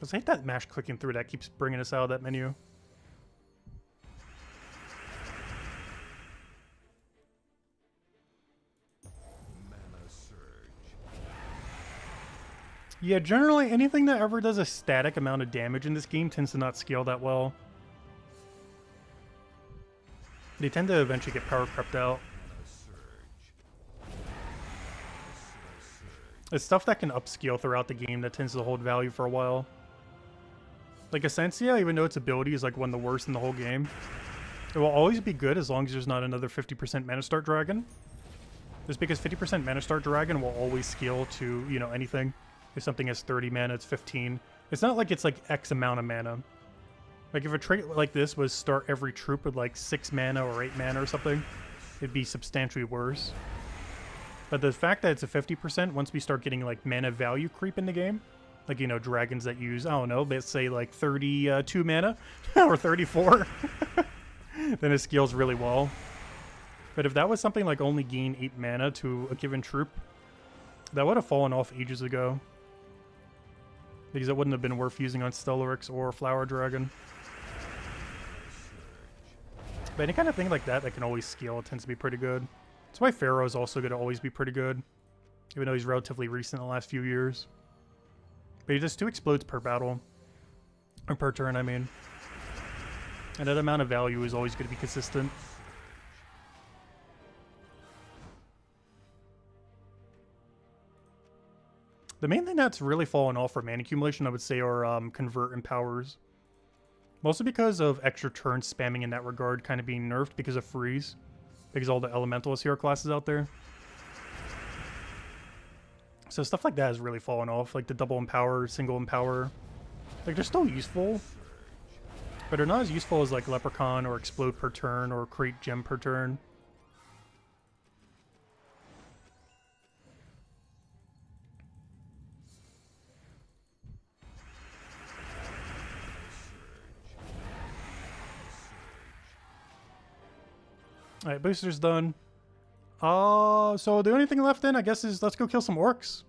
I hate that mash clicking through that keeps bringing us out of that menu. Yeah, generally anything that ever does a static amount of damage in this game tends to not scale that well. They tend to eventually get power crept out. It's stuff that can upscale throughout the game that tends to hold value for a while. Like Essentia, even though its ability is like one of the worst in the whole game, it will always be good as long as there's not another 50% Mana Start Dragon. Just because 50% Mana Start Dragon will always scale to, you know, anything. If something has 30 mana, it's 15. It's not like it's like X amount of mana. Like if a trait like this was start every troop with like 6 mana or 8 mana or something, it'd be substantially worse. But the fact that it's a 50%, once we start getting like mana value creep in the game, like, you know, dragons that use, I don't know, let's say like 32 mana or 34, then it scales really well. But if that was something like only gain 8 mana to a given troop, that would have fallen off ages ago. Because it wouldn't have been worth using on Stellaryx or Flower Dragon. But any kind of thing like that that can always scale tends to be pretty good. That's why Pharaoh is also going to always be pretty good. Even though he's relatively recent in the last few years. But he does 2 explodes per battle. Or per turn, I mean. And that amount of value is always going to be consistent. The main thing that's really fallen off for mana accumulation, I would say, are convert and powers. Mostly because of extra turn spamming in that regard kind of being nerfed because of freeze. Because all the elementalist hero classes out there. So stuff like that has really fallen off. Like the double empower, single empower. Like they're still useful. But they're not as useful as like Leprechaun or explode per turn or create gem per turn. Alright, booster's done. So the only thing left then, I guess, is let's go kill some orcs.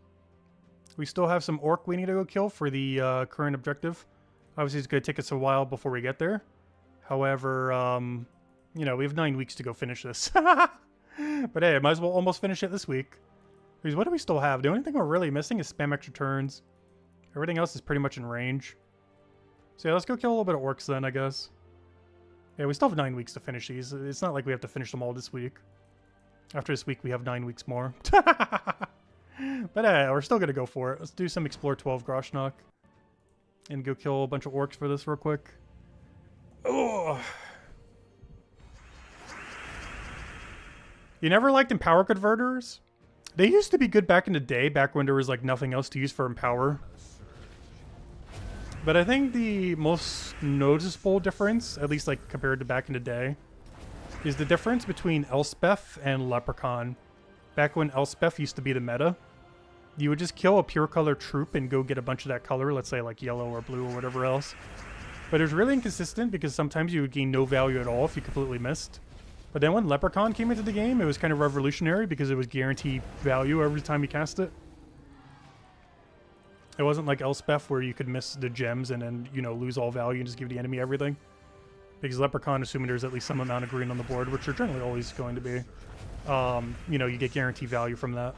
We still have some orc we need to go kill for the current objective. Obviously, it's going to take us a while before we get there. However, you know, we have 9 weeks to go finish this. But hey, I might as well almost finish it this week. Because what do we still have? The only thing we're really missing is spam extra turns. Everything else is pretty much in range. So yeah, let's go kill a little bit of orcs then, I guess. Yeah, we still have 9 weeks to finish these. It's not like we have to finish them all this week. After this week, we have 9 weeks more. But we're still going to go for it. Let's do some Explore 12 Groshnock. And go kill a bunch of orcs for this real quick. Oh. You never liked Empower Converters? They used to be good back in the day, back when there was like nothing else to use for Empower. But I think the most noticeable difference, at least like compared to back in the day, is the difference between Elspeth and Leprechaun. Back when Elspeth used to be the meta, you would just kill a pure color troop and go get a bunch of that color, let's say like yellow or blue or whatever else. But it was really inconsistent because sometimes you would gain no value at all if you completely missed. But then when Leprechaun came into the game, it was kind of revolutionary because it was guaranteed value every time you cast it. It wasn't like Elspeth where you could miss the gems and then, you know, lose all value and just give the enemy everything. Because Leprechaun, assuming there's at least some amount of green on the board, which are generally always going to be, you know, you get guaranteed value from that.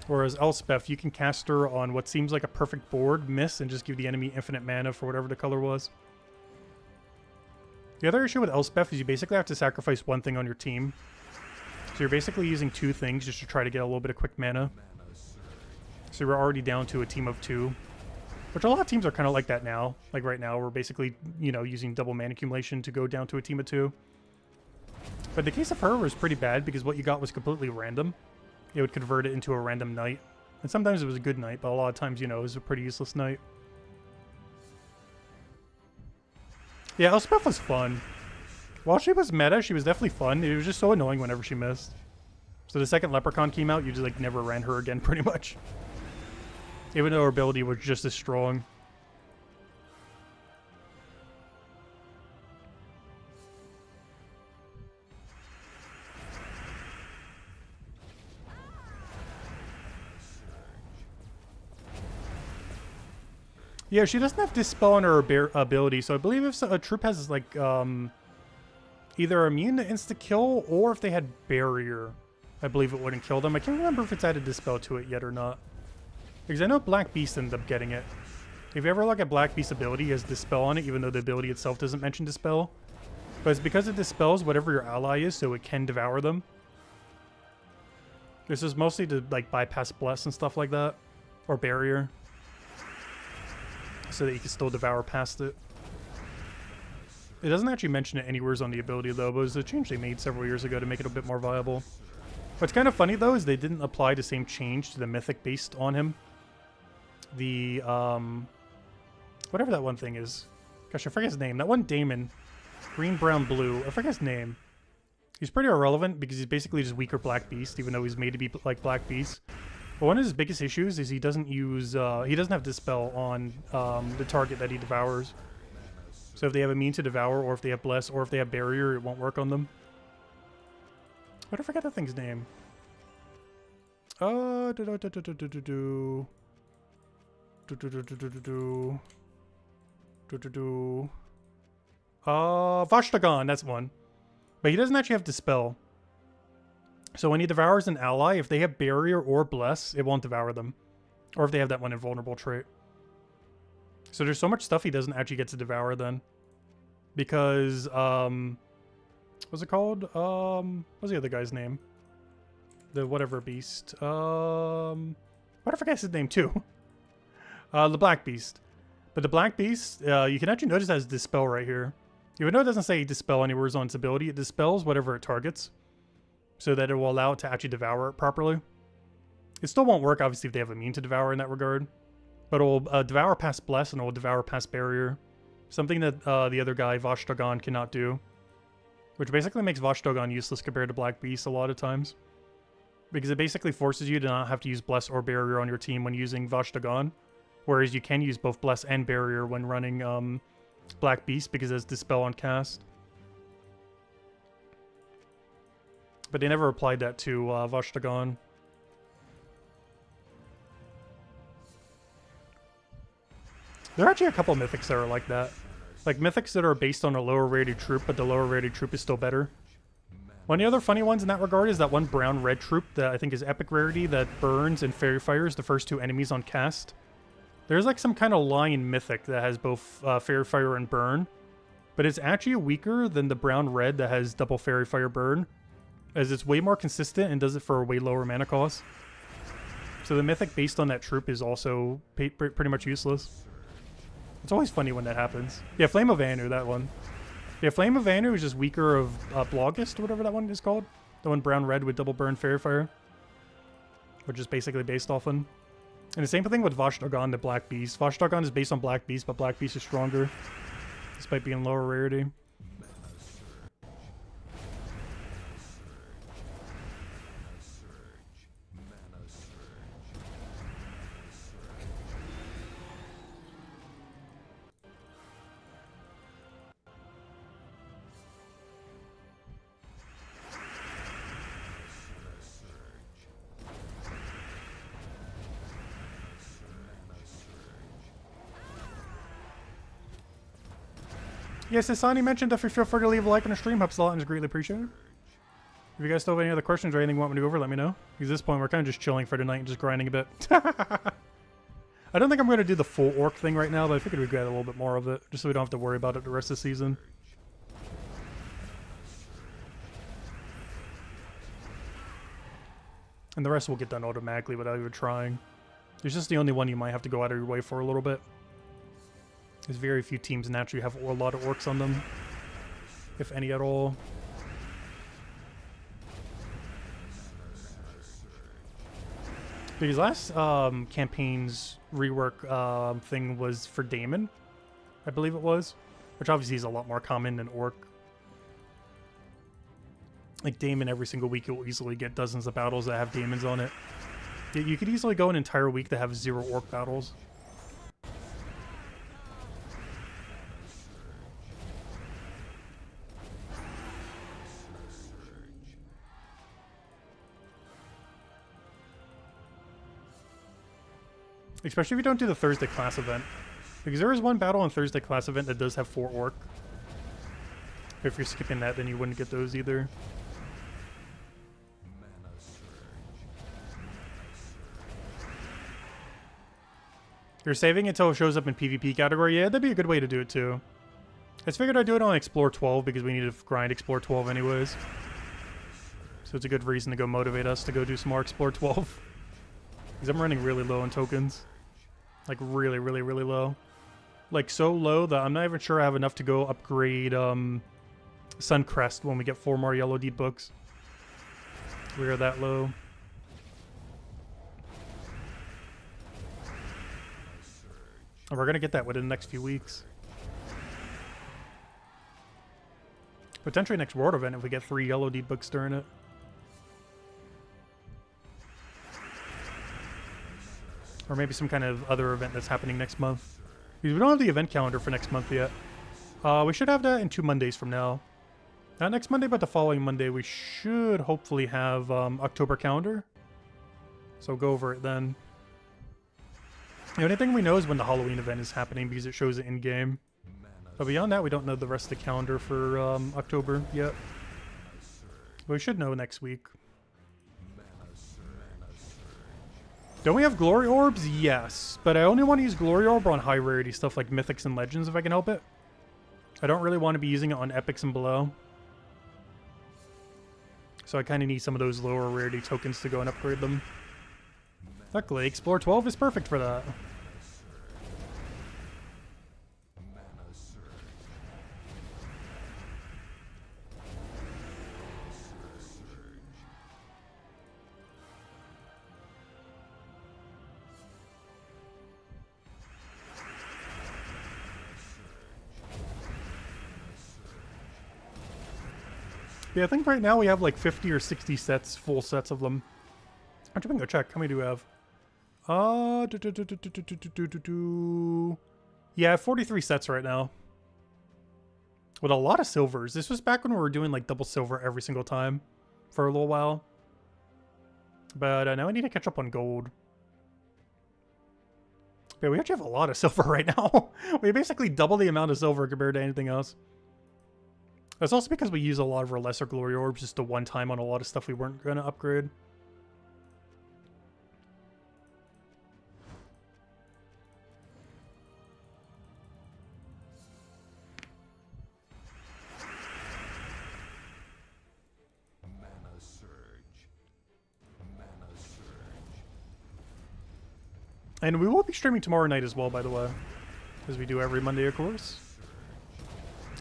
Whereas Elspeth, you can cast her on what seems like a perfect board, miss, and just give the enemy infinite mana for whatever the color was. The other issue with Elspeth is you basically have to sacrifice one thing on your team. So you're basically using 2 things just to try to get a little bit of quick mana. So we're already down to a team of 2. Which a lot of teams are kind of like that now. Like right now, we're basically, you know, using double mana accumulation to go down to a team of 2. But the case of her was pretty bad because what you got was completely random. It would convert it into a random knight. And sometimes it was a good knight, but a lot of times, you know, it was a pretty useless knight. Yeah, Elspeth was fun. While she was meta, she was definitely fun. It was just so annoying whenever she missed. So the second Leprechaun came out, you just like never ran her again pretty much. Even though her ability was just as strong. Yeah, she doesn't have Dispel on her ability, so I believe if a troop has like either immune to insta-kill or if they had Barrier, I believe it wouldn't kill them. I can't remember if it's added Dispel to it yet or not. Because I know Black Beast ended up getting it. If you ever look at Black Beast's ability, it has Dispel on it, even though the ability itself doesn't mention Dispel. But it's because it dispels whatever your ally is, so it can devour them. This is mostly to like bypass Bless and stuff like that. Or Barrier. So that you can still devour past it. It doesn't actually mention it anywhere on the ability though, but it was a change they made several years ago to make it a bit more viable. What's kind of funny though is they didn't apply the same change to the mythic based on him. The whatever that one thing is. Gosh, I forget his name. That one Damon. Green, brown, blue. I forget his name. He's pretty irrelevant because he's basically just weaker Black Beast, even though he's made to be like Black Beast. But one of his biggest issues is he doesn't use, he doesn't have Dispel on the target that he devours. So if they have Immune to Devour, or if they have Bless, or if they have Barrier, it won't work on them. Why did I forget that thing's name? Vashtagan, that's one. But he doesn't actually have Dispel. So when he devours an ally, if they have Barrier or Bless, it won't devour them. Or if they have that one invulnerable trait. So there's so much stuff he doesn't actually get to devour then. Because, what's it called? What's the other guy's name? The whatever beast. What if I forget his name too? The Black Beast. But the Black Beast, you can actually notice it has Dispel right here. Even though it doesn't say Dispel anywhere on its ability, it dispels whatever it targets. So that it will allow it to actually devour it properly. It still won't work, obviously, if they have Immune to Devour in that regard. But it will devour past Bless and it will devour past Barrier. Something that the other guy, Vashtagan, cannot do. Which basically makes Vashtagan useless compared to Black Beast a lot of times. Because it basically forces you to not have to use Bless or Barrier on your team when using Vashtagan. Whereas you can use both Bless and Barrier when running Black Beast because it has Dispel on cast. But they never applied that to Vashtagan. There are actually a couple mythics that are like that. Like mythics that are based on a lower rated troop, but the lower rated troop is still better. One of the other funny ones in that regard is that one brown-red troop that I think is epic rarity that burns and fairy fires the first two enemies on cast. There's like some kind of lion mythic that has both fairy fire and burn, but it's actually weaker than the brown-red that has double fairy fire burn, as it's way more consistent and does it for a way lower mana cost. So the mythic based on that troop is also pretty much useless. It's always funny when that happens. Yeah, Flame of Anu, that one. Yeah, Flame of Anu is just weaker of Blogist, whatever that one is called. The one brown-red with double burn fairy fire. Which is basically based off on. And the same thing with Vashtagan, the Black Beast. Vashtagan is based on Black Beast, but Black Beast is stronger. Despite being lower rarity. Yes, Asani mentioned if you feel free to leave a like on the stream, helps a lot and is greatly appreciated. If you guys still have any other questions or anything you want me to go over, let me know. Because at this point, we're kind of just chilling for tonight and just grinding a bit. I don't think I'm going to do the full orc thing right now, but I figured we'd get a little bit more of it, just so we don't have to worry about it the rest of the season. And the rest will get done automatically without even trying. It's just the only one you might have to go out of your way for a little bit. There's very few teams naturally have a lot of orcs on them, if any at all. Because last campaign's rework thing was for Daemon, I believe it was, which obviously is a lot more common than orc. Like Daemon, every single week you'll easily get dozens of battles that have Daemons on it. You could easily go an entire week to have 0 orc battles. Especially if you don't do the Thursday class event. Because there is one battle on Thursday class event that does have 4 orc. If you're skipping that, then you wouldn't get those either. You're saving until it shows up in PvP category? Yeah, that'd be a good way to do it too. I just figured I'd do it on Explore 12 because we need to grind Explore 12 anyways. So it's a good reason to go motivate us to go do some more Explore 12. Because I'm running really low on tokens. Like really, really, really low. Like so low that I'm not even sure I have enough to go upgrade Suncrest when we get 4 more yellow deed books. We are that low. And we're going to get that within the next few weeks. Potentially next world event if we get 3 yellow deed books during it. Or maybe some kind of other event that's happening next month. Because we don't have the event calendar for next month yet. We should have that in 2 Mondays from now. Not next Monday, but the following Monday, we should hopefully have October calendar. So go over it then. The only thing we know is when the Halloween event is happening because it shows it in-game. But beyond that, we don't know the rest of the calendar for October yet. But we should know next week. Don't we have Glory Orbs? Yes. But I only want to use Glory Orb on high rarity stuff like Mythics and Legends if I can help it. I don't really want to be using it on Epics and below. So I kind of need some of those lower rarity tokens to go and upgrade them. Luckily, Explore 12 is perfect for that. Yeah, I think right now we have like 50 or 60 sets, full sets of them. Actually, we can go check. How many do we have? Yeah, I have 43 sets right now. With a lot of silvers. This was back when we were doing like double silver every single time for a little while. But now I need to catch up on gold. Yeah, we actually have a lot of silver right now. We basically double the amount of silver compared to anything else. That's also because we use a lot of our lesser glory orbs just to one time on a lot of stuff we weren't going to upgrade. And we will be streaming tomorrow night as well, by the way. As we do every Monday, of course.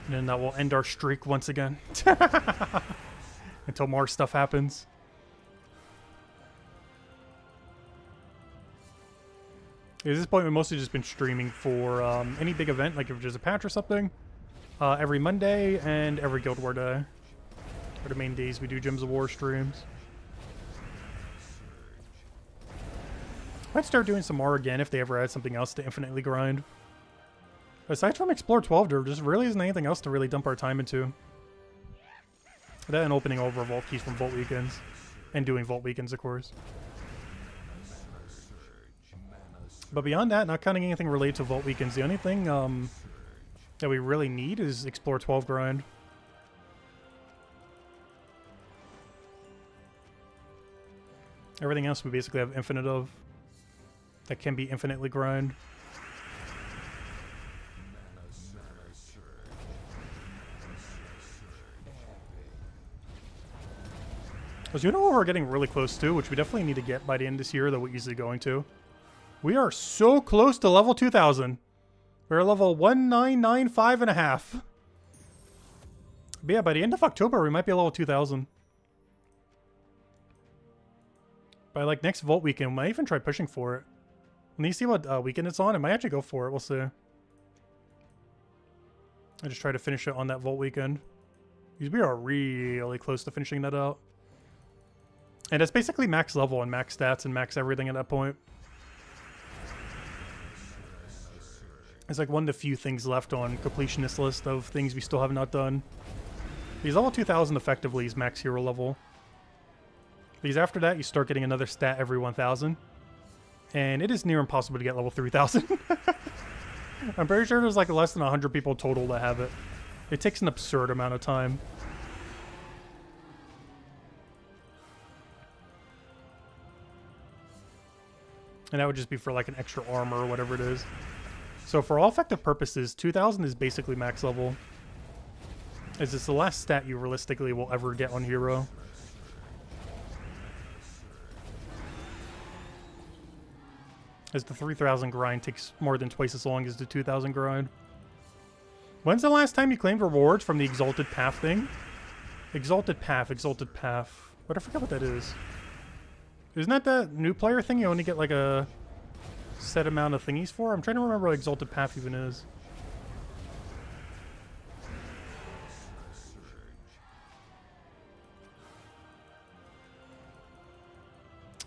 And then that will end our streak once again. Until more stuff happens. At this point, we've mostly just been streaming for any big event, like if there's a patch or something. Every Monday and every Guild War day. Are the main days we do Gems of War streams. Might start doing some more again if they ever add something else to infinitely grind. Aside from Explore 12, there just really isn't anything else to really dump our time into. That and opening all of our Vault keys from Vault Weekends. And doing Vault Weekends, of course. But beyond that, not counting anything related to Vault Weekends, the only thing that we really need is Explore 12 grind. Everything else we basically have infinite of. That can be infinitely grind. Because you know what we're getting really close to, which we definitely need to get by the end of this year, though we're easily going to. We are so close to level 2000. We're level 1995.5. But yeah, by the end of October, we might be level 2000. By like next Vault weekend, we might even try pushing for it. When you see what weekend it's on, I might actually go for it. We'll see. I just try to finish it on that Vault weekend. Because we are really close to finishing that out. And it's basically max level and max stats and max everything at that point. It's like one of the few things left on completionist list of things we still have not done. Because level 2000 effectively is max hero level. Because after that, you start getting another stat every 1000. And it is near impossible to get level 3000. I'm pretty sure there's like less than 100 people total that have it. It takes an absurd amount of time. And that would just be for like an extra armor or whatever it is. So for all effective purposes, 2000 is basically max level. As it's the last stat you realistically will ever get on hero. As the 3000 grind takes more than twice as long as the 2000 grind. When's the last time you claimed rewards from the Exalted Path thing? Exalted Path, Exalted Path. But I forgot what that is. Isn't that that new player thing you only get like a set amount of thingies for? I'm trying to remember what Exalted Path even is.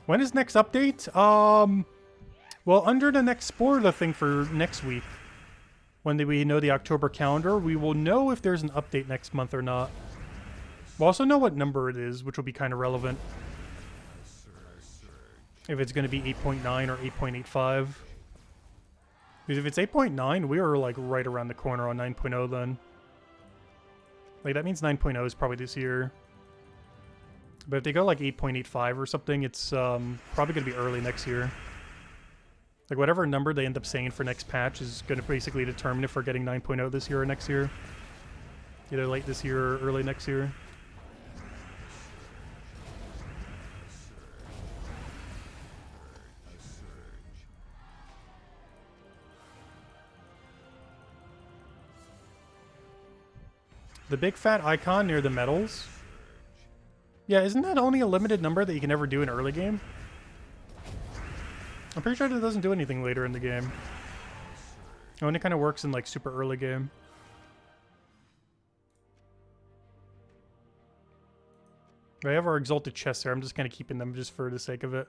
When is next update? Well, under the next spoiler thing for next week, when we know the October calendar, we will know if there's an update next month or not. We'll also know what number it is, which will be kind of relevant. If it's going to be 8.9 or 8.85. Because if it's 8.9, we are like right around the corner on 9.0 then. Like that means 9.0 is probably this year. But if they go like 8.85 or something, it's probably going to be early next year. Like whatever number they end up saying for next patch is going to basically determine if we're getting 9.0 this year or next year. Either late this year or early next year. The big fat icon near the medals. Yeah, isn't that only a limited number that you can ever do in early game? I'm pretty sure it doesn't do anything later in the game. It only kind of works in like super early game. I have our exalted chests here. I'm just kind of keeping them just for the sake of it.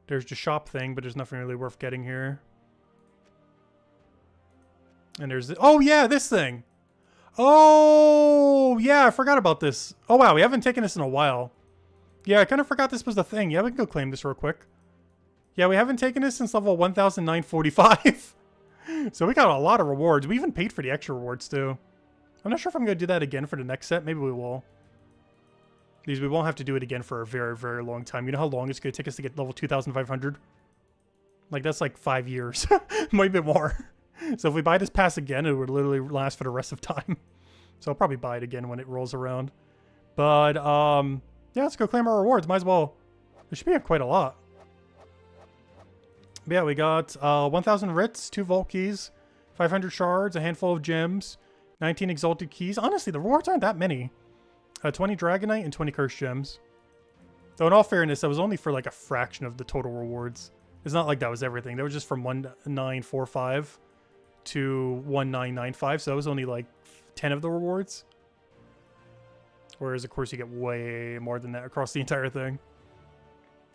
There's the shop thing, but there's nothing really worth getting here. And there's the, oh yeah, this thing. Oh yeah, I forgot about this. Oh wow, we haven't taken this in a while. Yeah, I kind of forgot this was the thing. Yeah, we can go claim this real quick. Yeah, we haven't taken this since level 1945. So we got a lot of rewards. We even paid for the extra rewards too. I'm not sure if I'm going to do that again for the next set. Maybe we will. Because we won't have to do it again for a very, very long time. You know how long it's going to take us to get level 2,500? Like, that's like 5 years. Might be more. So if we buy this pass again, it would literally last for the rest of time. So I'll probably buy it again when it rolls around. But, yeah, let's go claim our rewards. Might as well. There should be quite a lot. But yeah, we got 1,000 writs, 2 vault keys, 500 shards, a handful of gems, 19 exalted keys. Honestly, the rewards aren't that many. 20 dragonite and 20 cursed gems. Though in all fairness, that was only for like a fraction of the total rewards. It's not like that was everything. That was just from 1945 to 1995, so that was only like 10 of the rewards. Whereas, of course, you get way more than that across the entire thing.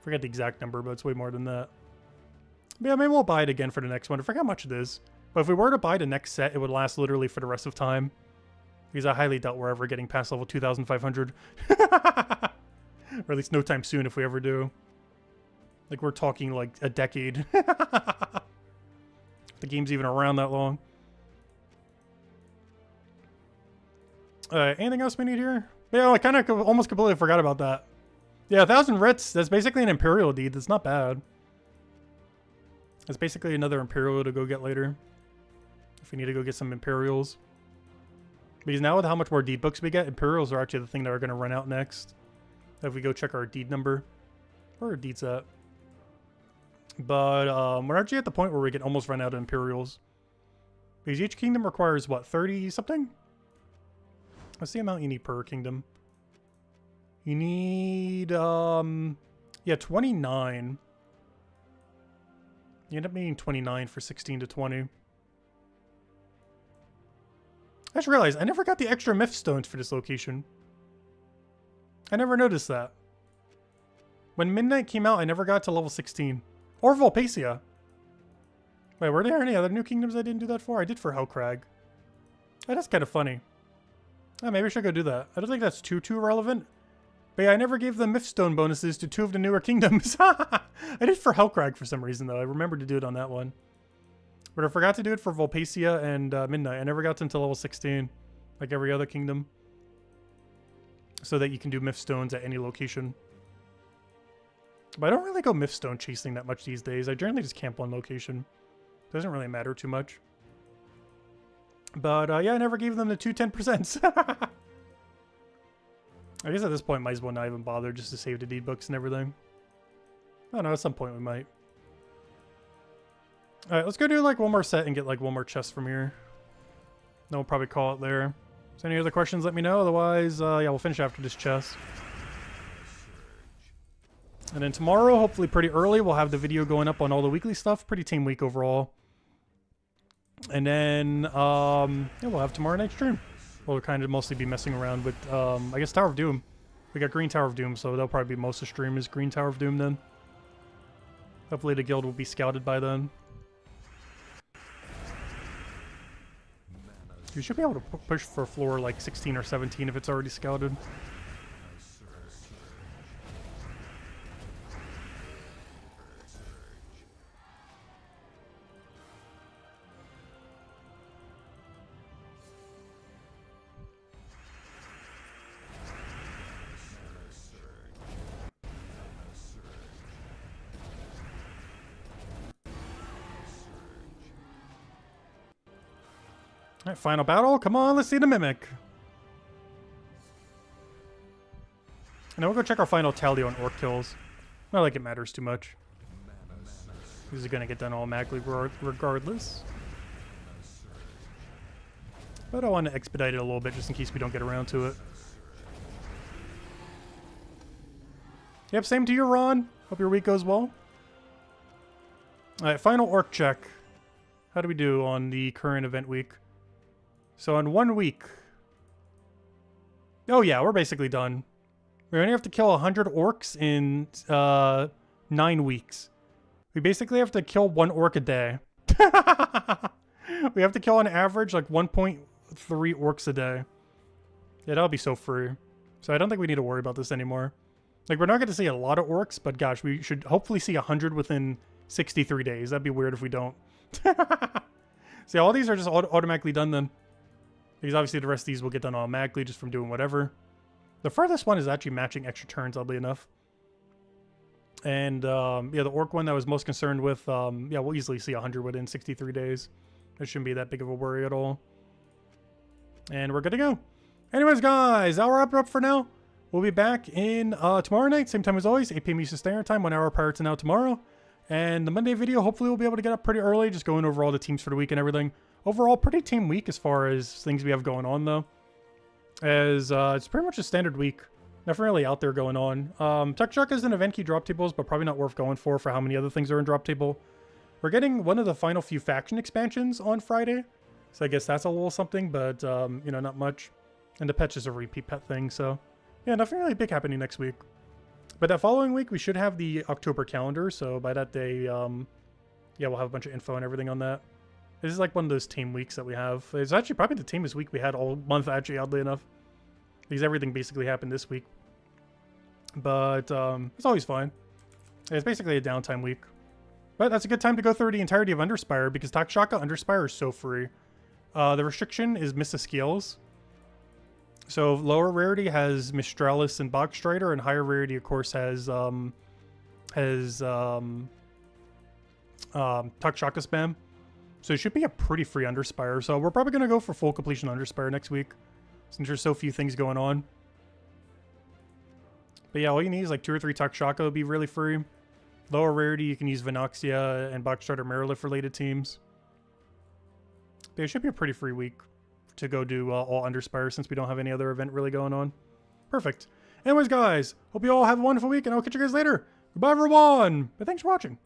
Forget the exact number, but it's way more than that. But yeah, maybe we'll buy it again for the next one. I forget how much it is. But if we were to buy the next set, it would last literally for the rest of time. Because I highly doubt we're ever getting past level 2,500. Or at least no time soon if we ever do. Like, we're talking like a decade. The game's even around that long. Anything else we need here? Yeah, I kind of almost completely forgot about that. Yeah, 1,000 writs. That's basically an Imperial deed. That's not bad. That's basically another Imperial to go get later. If we need to go get some Imperials. Because now with how much more deed books we get, Imperials are actually the thing that are going to run out next. If we go check our deed number. Where are deeds at? But we're actually at the point where we can almost run out of Imperials. Because each kingdom requires, what, 30 something? What's the amount you need per kingdom? You need, yeah, 29. You end up needing 29 for 16 to 20. I just realized I never got the extra myth stones for this location. I never noticed that. When Midnight came out, I never got to level 16. Or Volpacia. Wait, were there any other new kingdoms I didn't do that for? I did for Hellcrag. Oh, that's kind of funny. Oh, maybe I should go do that. I don't think that's too relevant. But yeah, I never gave the Mythstone bonuses to 2 of the newer kingdoms. I did for Hellcrag for some reason, though. I remembered to do it on that one. But I forgot to do it for Volpacia and Midnight. I never got them to level 16, like every other kingdom. So that you can do Mythstones at any location. But I don't really go Mythstone chasing that much these days. I generally just camp on location. Doesn't really matter too much. But yeah, I never gave them the 2 10%. I guess at this point, might as well not even bother just to save the deed books and everything. I don't know, at some point we might. Alright, let's go do like one more set and get like one more chest from here. Then we'll probably call it there. So any other questions, let me know. Otherwise, yeah, we'll finish after this chest. And then tomorrow, hopefully pretty early, we'll have the video going up on all the weekly stuff. Pretty tame week overall. And then, yeah, we'll have tomorrow night's stream. We'll kind of mostly be messing around with, I guess, Tower of Doom. We got Green Tower of Doom, so that'll probably be most of the stream is Green Tower of Doom then. Hopefully the guild will be scouted by then. You should be able to push for floor like 16 or 17 if it's already scouted. Alright, final battle. Come on, let's see the Mimic. And then we'll go check our final tally on Orc kills. Not like it matters too much. These are going to get done automatically regardless. But I want to expedite it a little bit just in case we don't get around to it. Yep, same to you, Ron. Hope your week goes well. Alright, final Orc check. How do we do on the current event week? So in 1 week... Oh yeah, we're basically done. We only have to kill 100 orcs in 9 weeks. We basically have to kill 1 orc a day. We have to kill on average like 1.3 orcs a day. Yeah, that'll be so free. So I don't think we need to worry about this anymore. Like, we're not going to see a lot of orcs, but gosh, we should hopefully see 100 within 63 days. That'd be weird if we don't. See, all these are just automatically done then. Because obviously the rest of these will get done automatically just from doing whatever. The furthest one is actually matching extra turns, oddly enough. And, yeah, the orc one that I was most concerned with, yeah, we'll easily see 100 within 63 days. It shouldn't be that big of a worry at all. And we're good to go. Anyways, guys, that'll wrap it up for now. We'll be back in tomorrow night, same time as always, 8 p.m. Eastern Standard Time, 1 hour prior to now tomorrow. And the Monday video, hopefully we'll be able to get up pretty early, just going over all the teams for the week and everything. Overall, pretty team week as far as things we have going on, though. As it's pretty much a standard week. Nothing really out there going on. Tech Truck is an event key drop tables, but probably not worth going for how many other things are in drop table. We're getting one of the final few faction expansions on Friday. So I guess that's a little something, but, you know, not much. And the pet's just a repeat pet thing, so... Yeah, nothing really big happening next week. But that following week, we should have the October calendar, so by that day, yeah, we'll have a bunch of info and everything on that. This is like one of those team weeks that we have. It's actually probably the teamest week we had all month, actually, oddly enough. Because everything basically happened this week. But it's always fine. It's basically a downtime week. But that's a good time to go through the entirety of Underspire, because Takshaka Underspire is so free. The restriction is Mista Skills. So lower rarity has Mistralis and Box Strider, and higher rarity, of course, has Takshaka Spam. So it should be a pretty free Underspire. So we're probably going to go for full completion Underspire next week, since there's so few things going on. But yeah, all you need is like 2 or 3 Takshaka would be really free. Lower rarity, you can use Venoxia and Box Strider Marilith related teams. But it should be a pretty free week to go do all Underspire since we don't have any other event really going on. Perfect. Anyways, guys, hope you all have a wonderful week, and I'll catch you guys later. Goodbye, everyone. But thanks for watching.